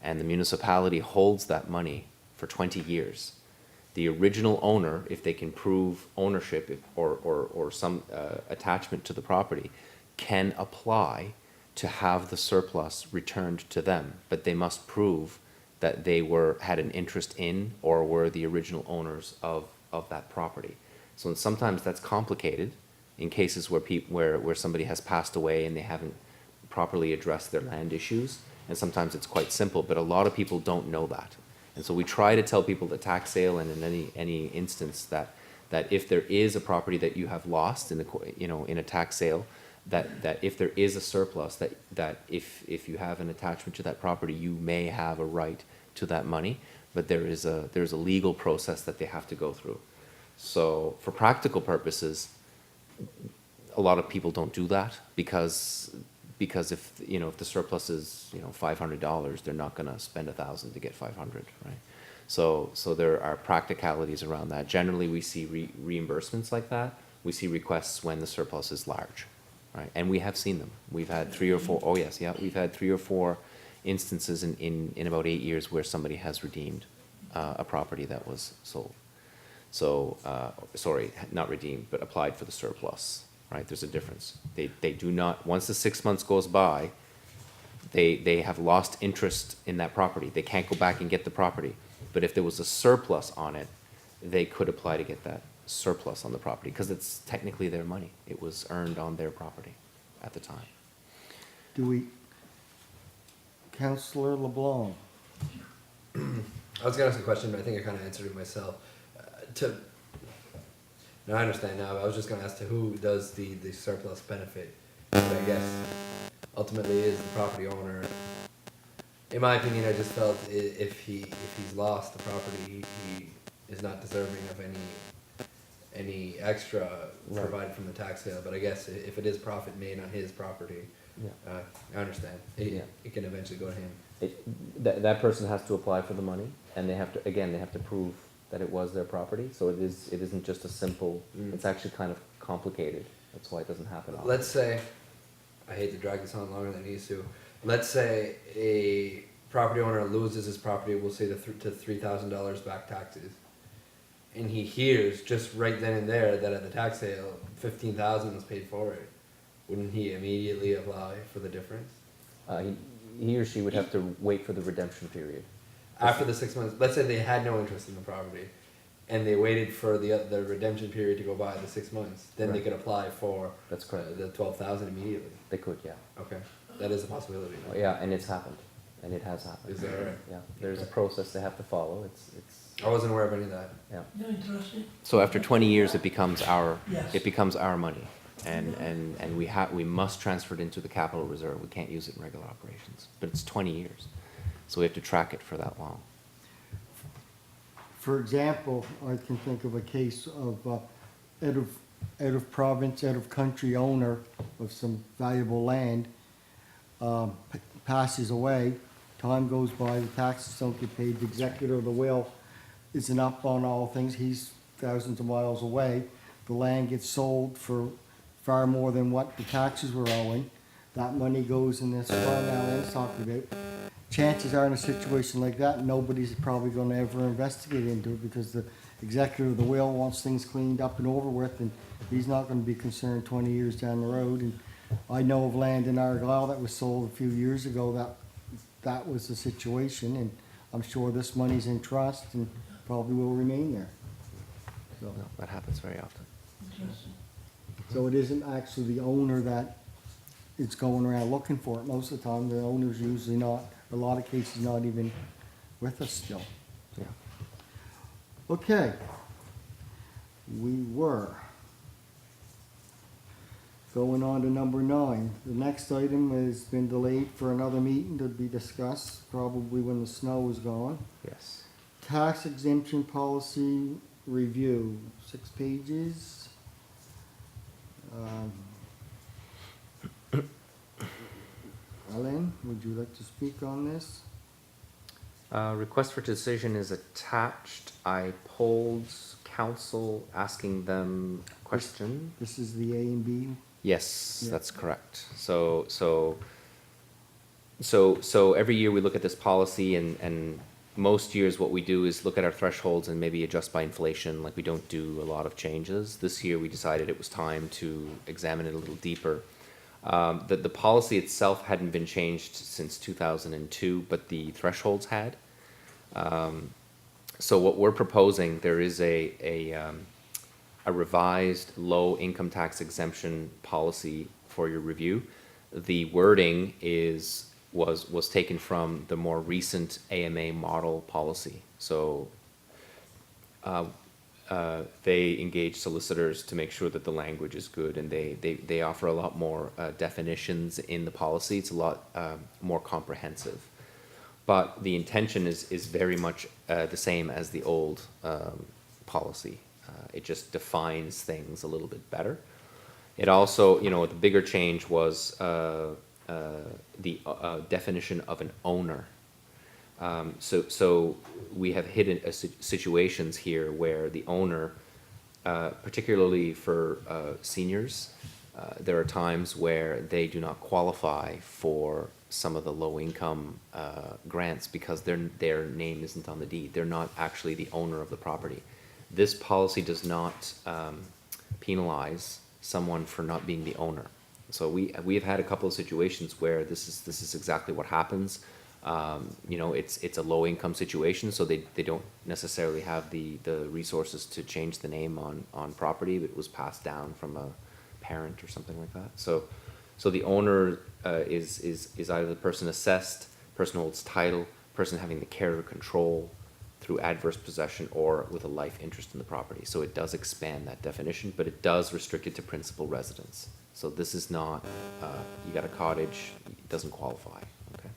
[SPEAKER 8] And the municipality holds that money for 20 years. The original owner, if they can prove ownership or some attachment to the property, can apply to have the surplus returned to them, but they must prove that they had an interest in or were the original owners of that property. So sometimes that's complicated in cases where somebody has passed away and they haven't properly addressed their land issues, and sometimes it's quite simple, but a lot of people don't know that. And so we try to tell people at tax sale and in any instance that if there is a property that you have lost in a tax sale, that if there is a surplus, that if you have an attachment to that property, you may have a right to that money, but there's a legal process that they have to go through. So for practical purposes, a lot of people don't do that because if the surplus is $500, they're not going to spend $1,000 to get $500, right? So there are practicalities around that. Generally, we see reimbursements like that. We see requests when the surplus is large. Right, and we have seen them. We've had 3 or 4. Oh yes, yeah, we've had 3 or 4 instances in about 8 years where somebody has redeemed a property that was sold. So sorry, not redeemed, but applied for the surplus. Right, there's a difference. They do not. Once the 6 months goes by, they have lost interest in that property. They can't go back and get the property. But if there was a surplus on it, they could apply to get that surplus on the property because it's technically their money. It was earned on their property at the time.
[SPEAKER 1] Councillor LeBlanc?
[SPEAKER 6] I was gonna ask a question, but I think I kind of answered it myself. No, I understand now. I was just gonna ask to who does the surplus benefit? But I guess ultimately is the property owner. In my opinion, I just felt if he's lost the property, he is not deserving of any extra provided from the tax sale. But I guess if it is profit made on his property, I understand. It can eventually go to him.
[SPEAKER 8] That person has to apply for the money, and they have to prove that it was their property. So it isn't just a simple. It's actually kind of complicated. That's why it doesn't happen often.
[SPEAKER 6] Let's say, I hate to drag this on longer than it needs to. Let's say a property owner loses his property. We'll say to $3,000 back taxes. And he hears just right then and there that at the tax sale, $15,000 was paid for it. Wouldn't he immediately apply for the difference?
[SPEAKER 8] He or she would have to wait for the redemption period.
[SPEAKER 6] After the 6 months, let's say they had no interest in the property, and they waited for the redemption period to go by, the 6 months. Then they could apply for
[SPEAKER 8] That's correct.
[SPEAKER 6] The $12,000 immediately.
[SPEAKER 8] They could, yeah.
[SPEAKER 6] Okay, that is a possibility.
[SPEAKER 8] Oh, yeah, and it's happened, and it has happened.
[SPEAKER 6] Is that right?
[SPEAKER 8] Yeah, there's a process they have to follow. It's
[SPEAKER 6] I wasn't aware of any of that.
[SPEAKER 8] yeah.
[SPEAKER 2] Yeah, interesting.
[SPEAKER 8] So after 20 years, it becomes our
[SPEAKER 2] Yes.
[SPEAKER 8] money, and we must transfer it into the capital reserve. We can't use it in regular operations. But it's 20 years, so we have to track it for that long.
[SPEAKER 1] For example, I can think of a case of out of province, out of country owner of some valuable land passes away. Time goes by, the taxes don't get paid. The executor of the will isn't up on all things. He's thousands of miles away. The land gets sold for far more than what the taxes were owing. That money goes in this fund now Ann's talking about. Chances are in a situation like that, nobody's probably going to ever investigate into it because the executor of the will wants things cleaned up and over with, and he's not going to be concerned 20 years down the road. And I know of land in Argyle that was sold a few years ago that was the situation, and I'm sure this money's in trust and probably will remain there. So,
[SPEAKER 8] No, that happens very often.
[SPEAKER 2] Interesting.
[SPEAKER 1] so it isn't actually the owner that is going around looking for it. Most of the time, the owner's usually not, a lot of cases, not even with us still.
[SPEAKER 8] Yeah.
[SPEAKER 1] Okay. We were going on to number 9. The next item has been delayed for another meeting to be discussed, probably when the snow is gone.
[SPEAKER 8] Yes.
[SPEAKER 1] Tax exemption policy review, 6 pages. Ellen, would you like to speak on this?
[SPEAKER 8] Request for decision is attached. I polled council asking them question?
[SPEAKER 1] This is the A and B.
[SPEAKER 8] Yes,
[SPEAKER 1] Yeah.
[SPEAKER 8] that's correct. So every year we look at this policy, and most years what we do is look at our thresholds and maybe adjust by inflation, like we don't do a lot of changes. This year we decided it was time to examine it a little deeper. The policy itself hadn't been changed since 2002, but the thresholds had. So what we're proposing, there is a revised low income tax exemption policy for your review. The wording was taken from the more recent AMA model policy. So they engage solicitors to make sure that the language is good, and they offer a lot more definitions in the policy. It's a lot more comprehensive. But the intention is very much the same as the old policy. It just defines things a little bit better. It also, the bigger change was the definition of an owner. So we have hidden situations here where the owner, particularly for seniors, there are times where they do not qualify for some of the low-income grants because their name isn't on the deed. They're not actually the owner of the property. This policy does not penalize someone for not being the owner. So we have had a couple of situations where this is exactly what happens. It's a low-income situation, so they don't necessarily have the resources to change the name on property, but it was passed down from a parent or something like that. So the owner is either the person assessed, person holds title, person having the care or control through adverse possession, or with a life interest in the property. So it does expand that definition, but it does restrict it to principal residence. So this is not, you got a cottage, it doesn't qualify, okay?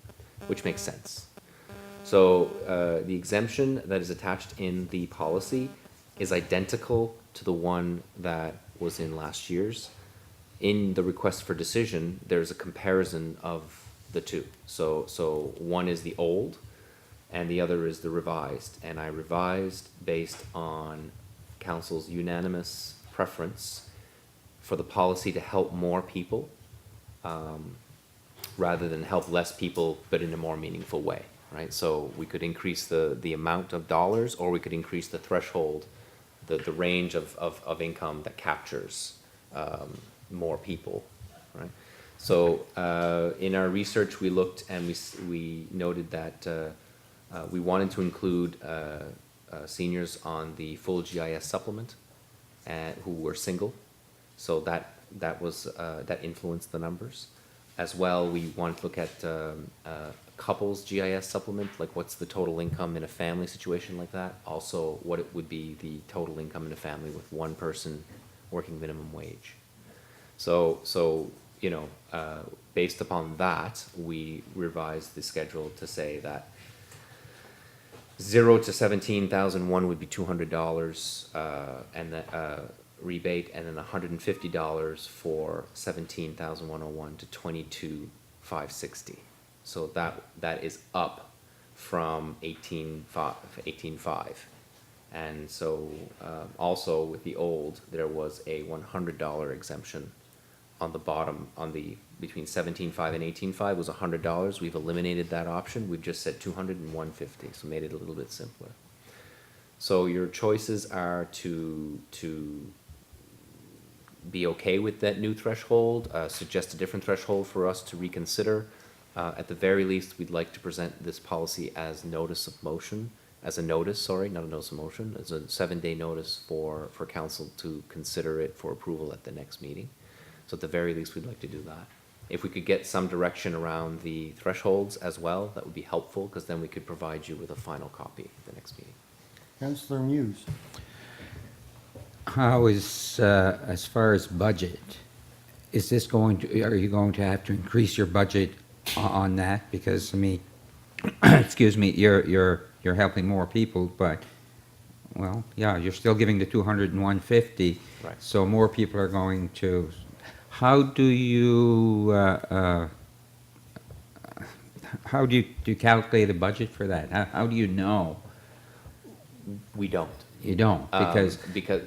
[SPEAKER 8] Which makes sense. So the exemption that is attached in the policy is identical to the one that was in last year's. In the request for decision, there's a comparison of the two. So one is the old, and the other is the revised. And I revised based on council's unanimous preference for the policy to help more people, rather than help less people, but in a more meaningful way, right? So we could increase the amount of dollars, or we could increase the threshold, the range of income that captures more people, right? So in our research, we looked and we noted that we wanted to include seniors on the full GIS supplement who were single. So that influenced the numbers. As well, we wanted to look at couples GIS supplement, like what's the total income in a family situation like that. Also, what it would be the total income in a family with one person working minimum wage. So based upon that, we revised the schedule to say that 0 to 17,001 would be $200, and the rebate, and then $150 for 17,101 to 22,560. So that is up from 18,5. And so also with the old, there was a $100 exemption on the bottom, between 17.5 and 18.5 was $100. We've eliminated that option. We've just said 200 and 150, so made it a little bit simpler. So your choices are to be okay with that new threshold, suggest a different threshold for us to reconsider. At the very least, we'd like to present this policy as notice of motion, as a notice, sorry, not a notice of motion, as a 7-day notice for council to consider it for approval at the next meeting. So at the very least, we'd like to do that. If we could get some direction around the thresholds as well, that would be helpful, because then we could provide you with a final copy at the next meeting.
[SPEAKER 1] Councillor Muse.
[SPEAKER 10] How is, as far as budget, is this are you going to have to increase your budget on that? Because, I mean, excuse me, you're helping more people, but, well, yeah, you're still giving the 200 and 150.
[SPEAKER 8] Right.
[SPEAKER 10] So more people are going to, how do you calculate a budget for that? How do you know?
[SPEAKER 8] We don't.
[SPEAKER 10] You don't, because,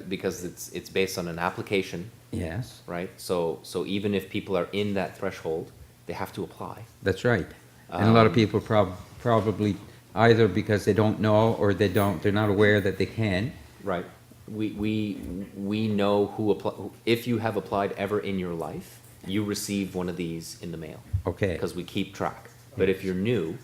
[SPEAKER 8] Because it's based on an application,
[SPEAKER 10] yes,
[SPEAKER 8] right? So even if people are in that threshold, they have to apply.
[SPEAKER 10] that's right. And a lot of people probably, either because they don't know or they're not aware that they can.
[SPEAKER 8] Right. We know who apply, if you have applied ever in your life, you receive one of these in the mail.
[SPEAKER 10] Okay.
[SPEAKER 8] Because we keep track. But if you're new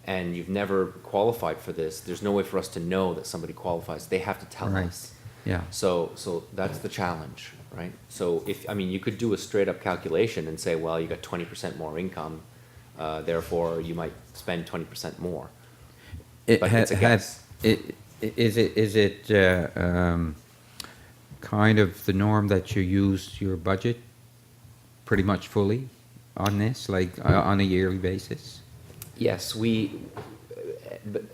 [SPEAKER 8] and you've never qualified for this, there's no way for us to know that somebody qualifies. They have to tell
[SPEAKER 10] Right.
[SPEAKER 8] us.
[SPEAKER 10] Yeah,
[SPEAKER 8] So that's the challenge, right? So you could do a straight up calculation and say, well, you got 20% more income, therefore you might spend 20% more.
[SPEAKER 10] It
[SPEAKER 8] But it's a guess.
[SPEAKER 10] Is it kind of the norm that you use your budget pretty much fully on this, like on a yearly basis?
[SPEAKER 8] Yes, but,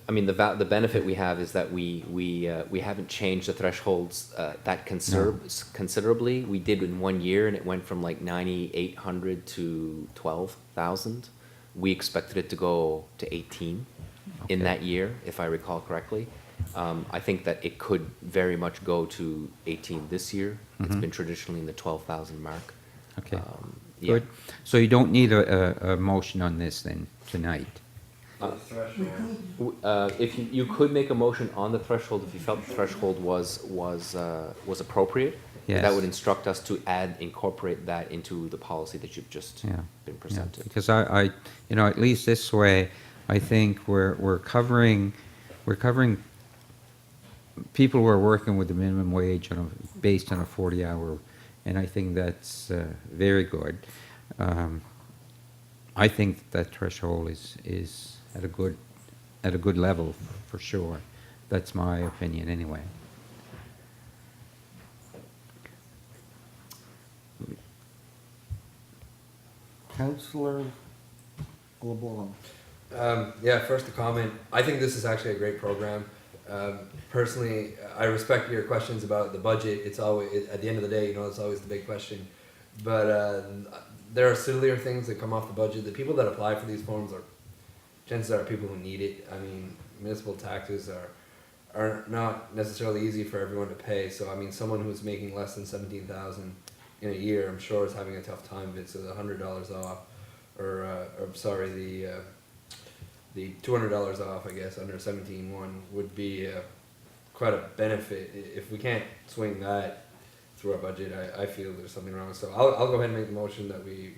[SPEAKER 8] the benefit we have is that we haven't changed the thresholds that considerably. We did in 1 year, and it went from like 9,800 to 12,000. We expected it to go to 18 in
[SPEAKER 10] Okay.
[SPEAKER 8] that year, if I recall correctly. I think that it could very much go to 18 this year. It's been traditionally in the 12,000 mark.
[SPEAKER 10] Okay,
[SPEAKER 8] Yeah.
[SPEAKER 10] good. So you don't need a motion on this then, tonight?
[SPEAKER 9] The threshold.
[SPEAKER 8] If you could make a motion on the threshold, if you felt the threshold was appropriate,
[SPEAKER 10] Yes.
[SPEAKER 8] that would instruct us to incorporate that into the policy that you've just
[SPEAKER 10] Yeah.
[SPEAKER 8] been
[SPEAKER 10] Yeah,
[SPEAKER 8] presented.
[SPEAKER 10] because I, at least this way, I think we're covering people who are working with the minimum wage based on a 40-hour, and I think that's very good. I think that threshold is at a good level for sure. That's my opinion anyway.
[SPEAKER 1] Councillor LeBlanc.
[SPEAKER 6] Yeah, first a comment. I think this is actually a great program. Personally, I respect your questions about the budget. It's always, at the end of the day, it's always the big question. But there are sillier things that come off the budget. The people that apply for these forms chances are people who need it. I mean, municipal taxes are not necessarily easy for everyone to pay. So, I mean, someone who's making less than 17,000 in a year, I'm sure is having a tough time of it. So the $100 off, the $200 off, I guess, under 17.1 would be quite a benefit. If we can't swing that through our budget, I feel there's something wrong. So I'll go ahead and make the motion that we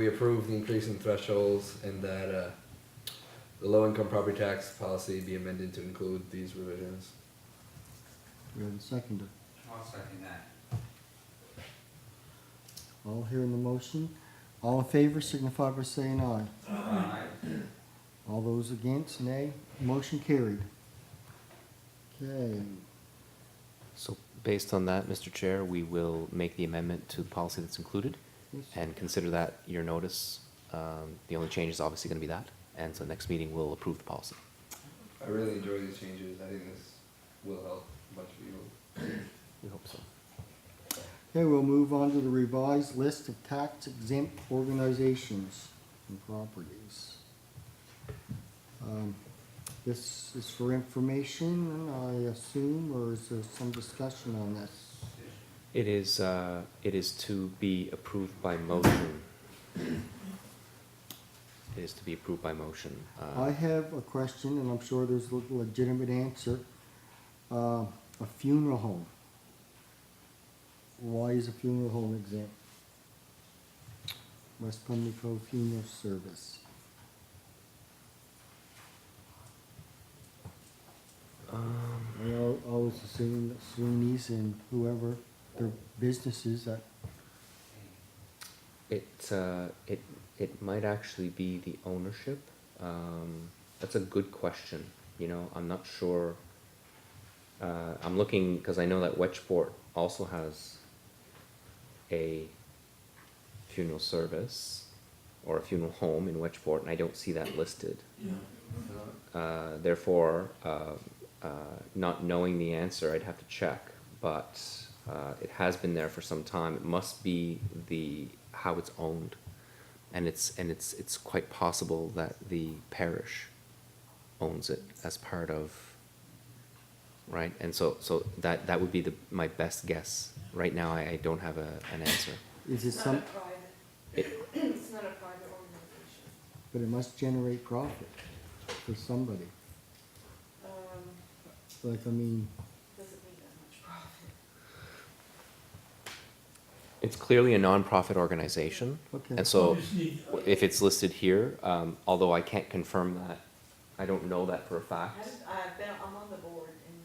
[SPEAKER 6] approve the increase in thresholds and that the low-income property tax policy be amended to include these revisions.
[SPEAKER 1] We have a seconder.
[SPEAKER 10] I'll second that.
[SPEAKER 1] All hearing the motion. All in favor signify by saying aye.
[SPEAKER 10] Aye.
[SPEAKER 1] All those against, nay. Motion carried. Okay.
[SPEAKER 8] So based on that, Mr. Chair, we will make the amendment to the policy that's included
[SPEAKER 1] Yes.
[SPEAKER 8] and consider that your notice. The only change is obviously going to be that. And so next meeting we'll approve the policy.
[SPEAKER 6] I really enjoy these changes. I think this will help a bunch of people.
[SPEAKER 8] We hope so.
[SPEAKER 1] Okay, we'll move on to the revised list of tax exempt organizations and properties. This is for information, I assume, or is there some discussion on this?
[SPEAKER 8] It is to be approved by motion. It is to be approved by motion.
[SPEAKER 1] I have a question, and I'm sure there's a legitimate answer. A funeral home. Why is a funeral home exempt? West Pimlico Funeral Service. I always assume that Sweeney's and whoever, their businesses that,
[SPEAKER 8] It might actually be the ownership. That's a good question. I'm not sure. I'm looking, because I know that Wedgeport also has a funeral service or a funeral home in Wedgeport, and I don't see that listed. Therefore, not knowing the answer, I'd have to check, but it has been there for some time. It must be how it's owned, and it's quite possible that the parish owns it as part of right? And so that would be my best guess. Right now, I don't have an answer.
[SPEAKER 1] Is it some,
[SPEAKER 5] It's not a private organization.
[SPEAKER 1] but it must generate profit for somebody. Like, I mean,
[SPEAKER 5] Doesn't make that much profit.
[SPEAKER 8] It's clearly a nonprofit organization.
[SPEAKER 1] Okay.
[SPEAKER 8] And so
[SPEAKER 2] Obviously,
[SPEAKER 8] if it's listed here, although I can't confirm that, I don't know that for a fact.
[SPEAKER 5] I'm on the board and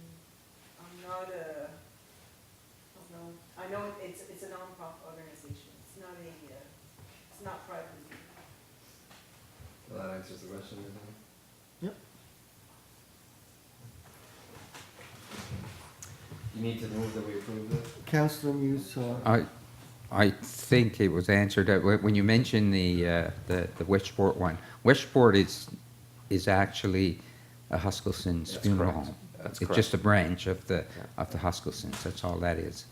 [SPEAKER 5] I'm not a, I don't know, I know it's a nonprofit organization. It's not it's not private.
[SPEAKER 6] Well, that answers the question, isn't it?
[SPEAKER 1] yep.
[SPEAKER 6] You need to move that we approve this?
[SPEAKER 1] Councillor Muse,
[SPEAKER 10] I think it was answered, when you mentioned the Westport one. Westport is actually a Huskisson's
[SPEAKER 8] That's
[SPEAKER 10] funeral
[SPEAKER 8] correct.
[SPEAKER 10] home.
[SPEAKER 8] That's
[SPEAKER 10] It's just a
[SPEAKER 8] correct.
[SPEAKER 10] branch of
[SPEAKER 8] Yeah.
[SPEAKER 10] the Huskissons, that's all that is.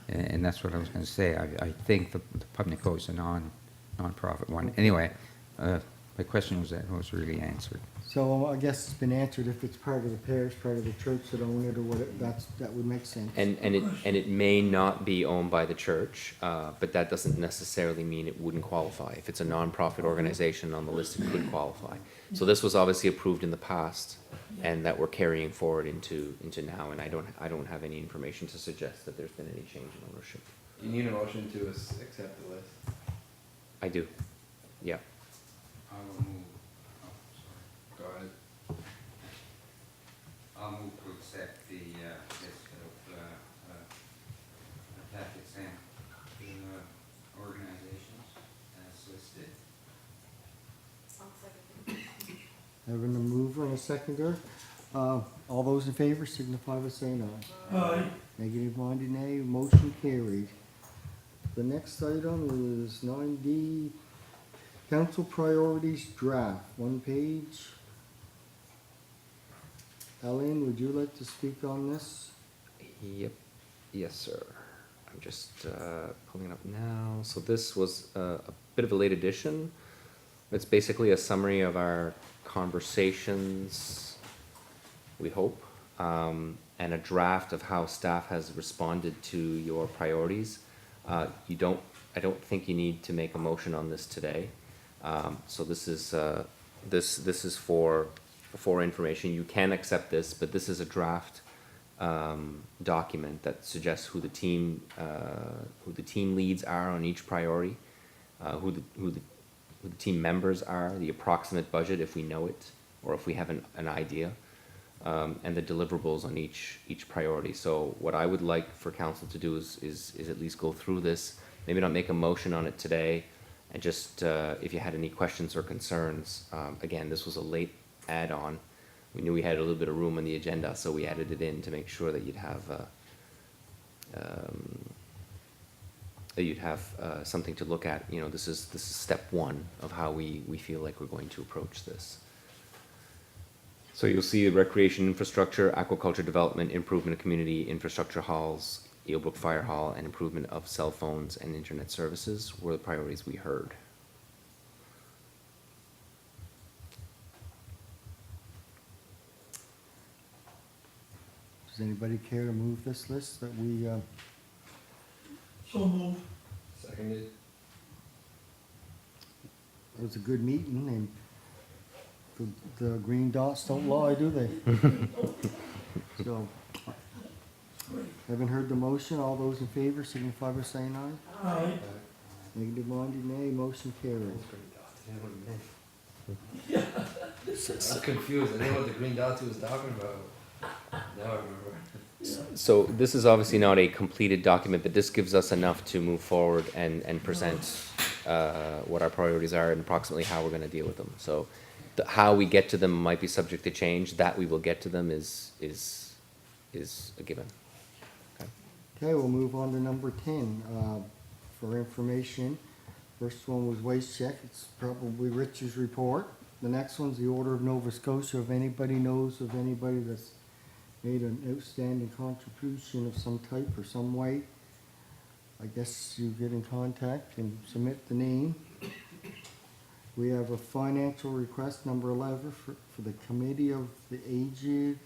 [SPEAKER 8] Yeah.
[SPEAKER 10] And that's what I was gonna say, I think the Pubnico is a non-profit one. Anyway, my question was really answered.
[SPEAKER 1] so I guess it's been answered if it's part of the parish, part of the church that own it or what, that would make sense.
[SPEAKER 8] And it may not be owned by the church, but that doesn't necessarily mean it wouldn't qualify. If it's a nonprofit organization on the list, it could qualify. So this was obviously approved in the past, and that we're carrying forward into now, and I don't have any information to suggest that there's been any change in ownership.
[SPEAKER 6] You need a motion to accept the list.
[SPEAKER 8] I do, yeah.
[SPEAKER 10] I will move,
[SPEAKER 6] Go ahead.
[SPEAKER 10] I'll move to accept the list of tax-exempt organizations as listed.
[SPEAKER 1] Having a mover and a seconder, all those in favor signify by saying aye.
[SPEAKER 2] Aye.
[SPEAKER 1] Negative minded nay, motion carried. The next item is 9D, council priorities draft, 1 page. Ellen, would you like to speak on this?
[SPEAKER 8] Yep, yes, sir. I'm just pulling it up now. So this was a bit of a late addition. It's basically a summary of our conversations, we hope, and a draft of how staff has responded to your priorities. I don't think you need to make a motion on this today. So this is for information. You can accept this, but this is a draft document that suggests who the team leads are on each priority, who the team members are, the approximate budget if we know it or if we have an idea, and the deliverables on each priority. So what I would like for council to do is at least go through this, maybe not make a motion on it today, and just if you had any questions or concerns, again, this was a late add-on. We knew we had a little bit of room on the agenda, so we added it in to make sure that you'd have something to look at. You know, this is step one of how we feel like we're going to approach this. So you'll see recreation infrastructure, aquaculture development, improvement of community infrastructure halls, Eelbrook Fire Hall, and improvement of cell phones and internet services were the priorities we heard.
[SPEAKER 1] Does anybody care to move this list that we,
[SPEAKER 2] So moved.
[SPEAKER 6] Seconded.
[SPEAKER 1] it was a good meeting and the green dots don't lie, do they? So, haven't heard the motion. All those in favor signify by saying aye.
[SPEAKER 2] Aye.
[SPEAKER 1] Negative minded nay, motion carried.
[SPEAKER 6] I'm confused. I didn't know what the green dot was talking about. Now I remember.
[SPEAKER 8] So this is obviously not a completed document, but this gives us enough to move forward and present what our priorities are and approximately how we're going to deal with them. So how we get to them might be subject to change. That we will get to them is a given.
[SPEAKER 1] Okay, we'll move on to number 10, for information. First one was waste check. It's probably Rich's report. The next one's the Order of Nova Scotia. If anybody knows of anybody that's made an outstanding contribution of some type or some way, I guess you get in contact and submit the name. We have a financial request, number 11, for the Committee of the Aged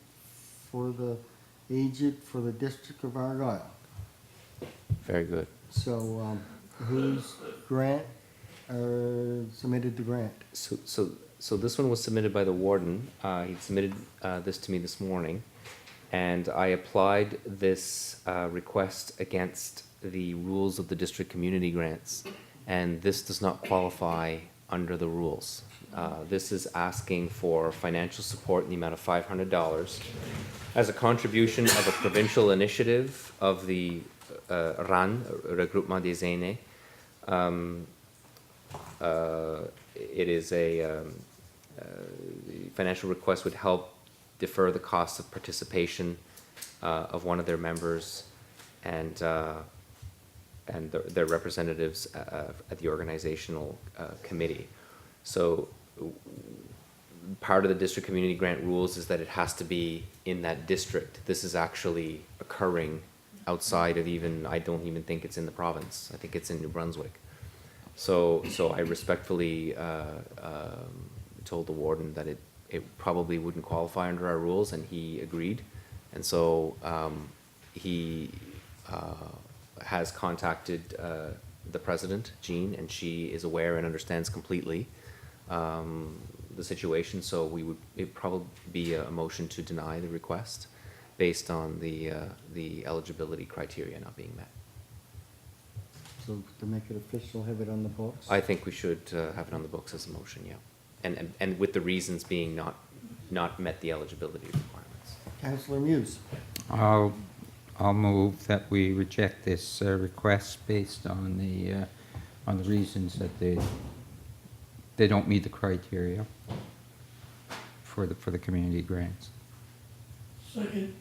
[SPEAKER 1] for the agent for the District of Argyle.
[SPEAKER 8] Very good.
[SPEAKER 1] So, whose grant, submitted the grant?
[SPEAKER 8] So this one was submitted by the warden. He submitted this to me this morning, and I applied this request against the rules of the district community grants, and this does not qualify under the rules. This is asking for financial support in the amount of $500 as a contribution of a provincial initiative of the RAN, Regroupement des Aînés. It is the financial request would help defer the cost of participation of one of their members and their representatives at the organizational committee. So part of the district community grant rules is that it has to be in that district. This is actually occurring outside of even, I don't even think it's in the province. I think it's in New Brunswick. So I respectfully told the warden that it probably wouldn't qualify under our rules, and he agreed. And so he has contacted the president, Jean, and she is aware and understands completely the situation. So it'd probably be a motion to deny the request based on the eligibility criteria not being met.
[SPEAKER 1] So to make it official, have it on the books?
[SPEAKER 8] I think we should have it on the books as a motion, yeah. And with the reasons being not met the eligibility requirements.
[SPEAKER 1] Councillor Muse.
[SPEAKER 10] I'll move that we reject this request based on the reasons that they don't meet the criteria for the community grants.
[SPEAKER 2] Second.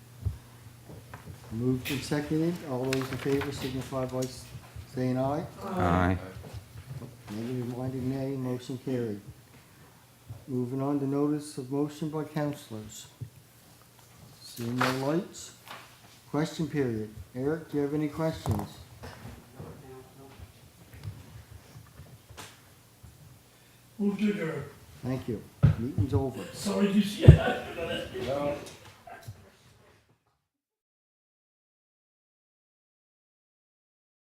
[SPEAKER 1] Moved and seconded. All those in favor signify by saying aye.
[SPEAKER 10] Aye.
[SPEAKER 1] Negative minded nay, motion carried. Moving on to notice of motion by councillors. Seeing no lights. Question period. Eric, do you have any questions?
[SPEAKER 2] Move to adjourn.
[SPEAKER 1] Thank you. Meeting's over.
[SPEAKER 2] Sorry to see you.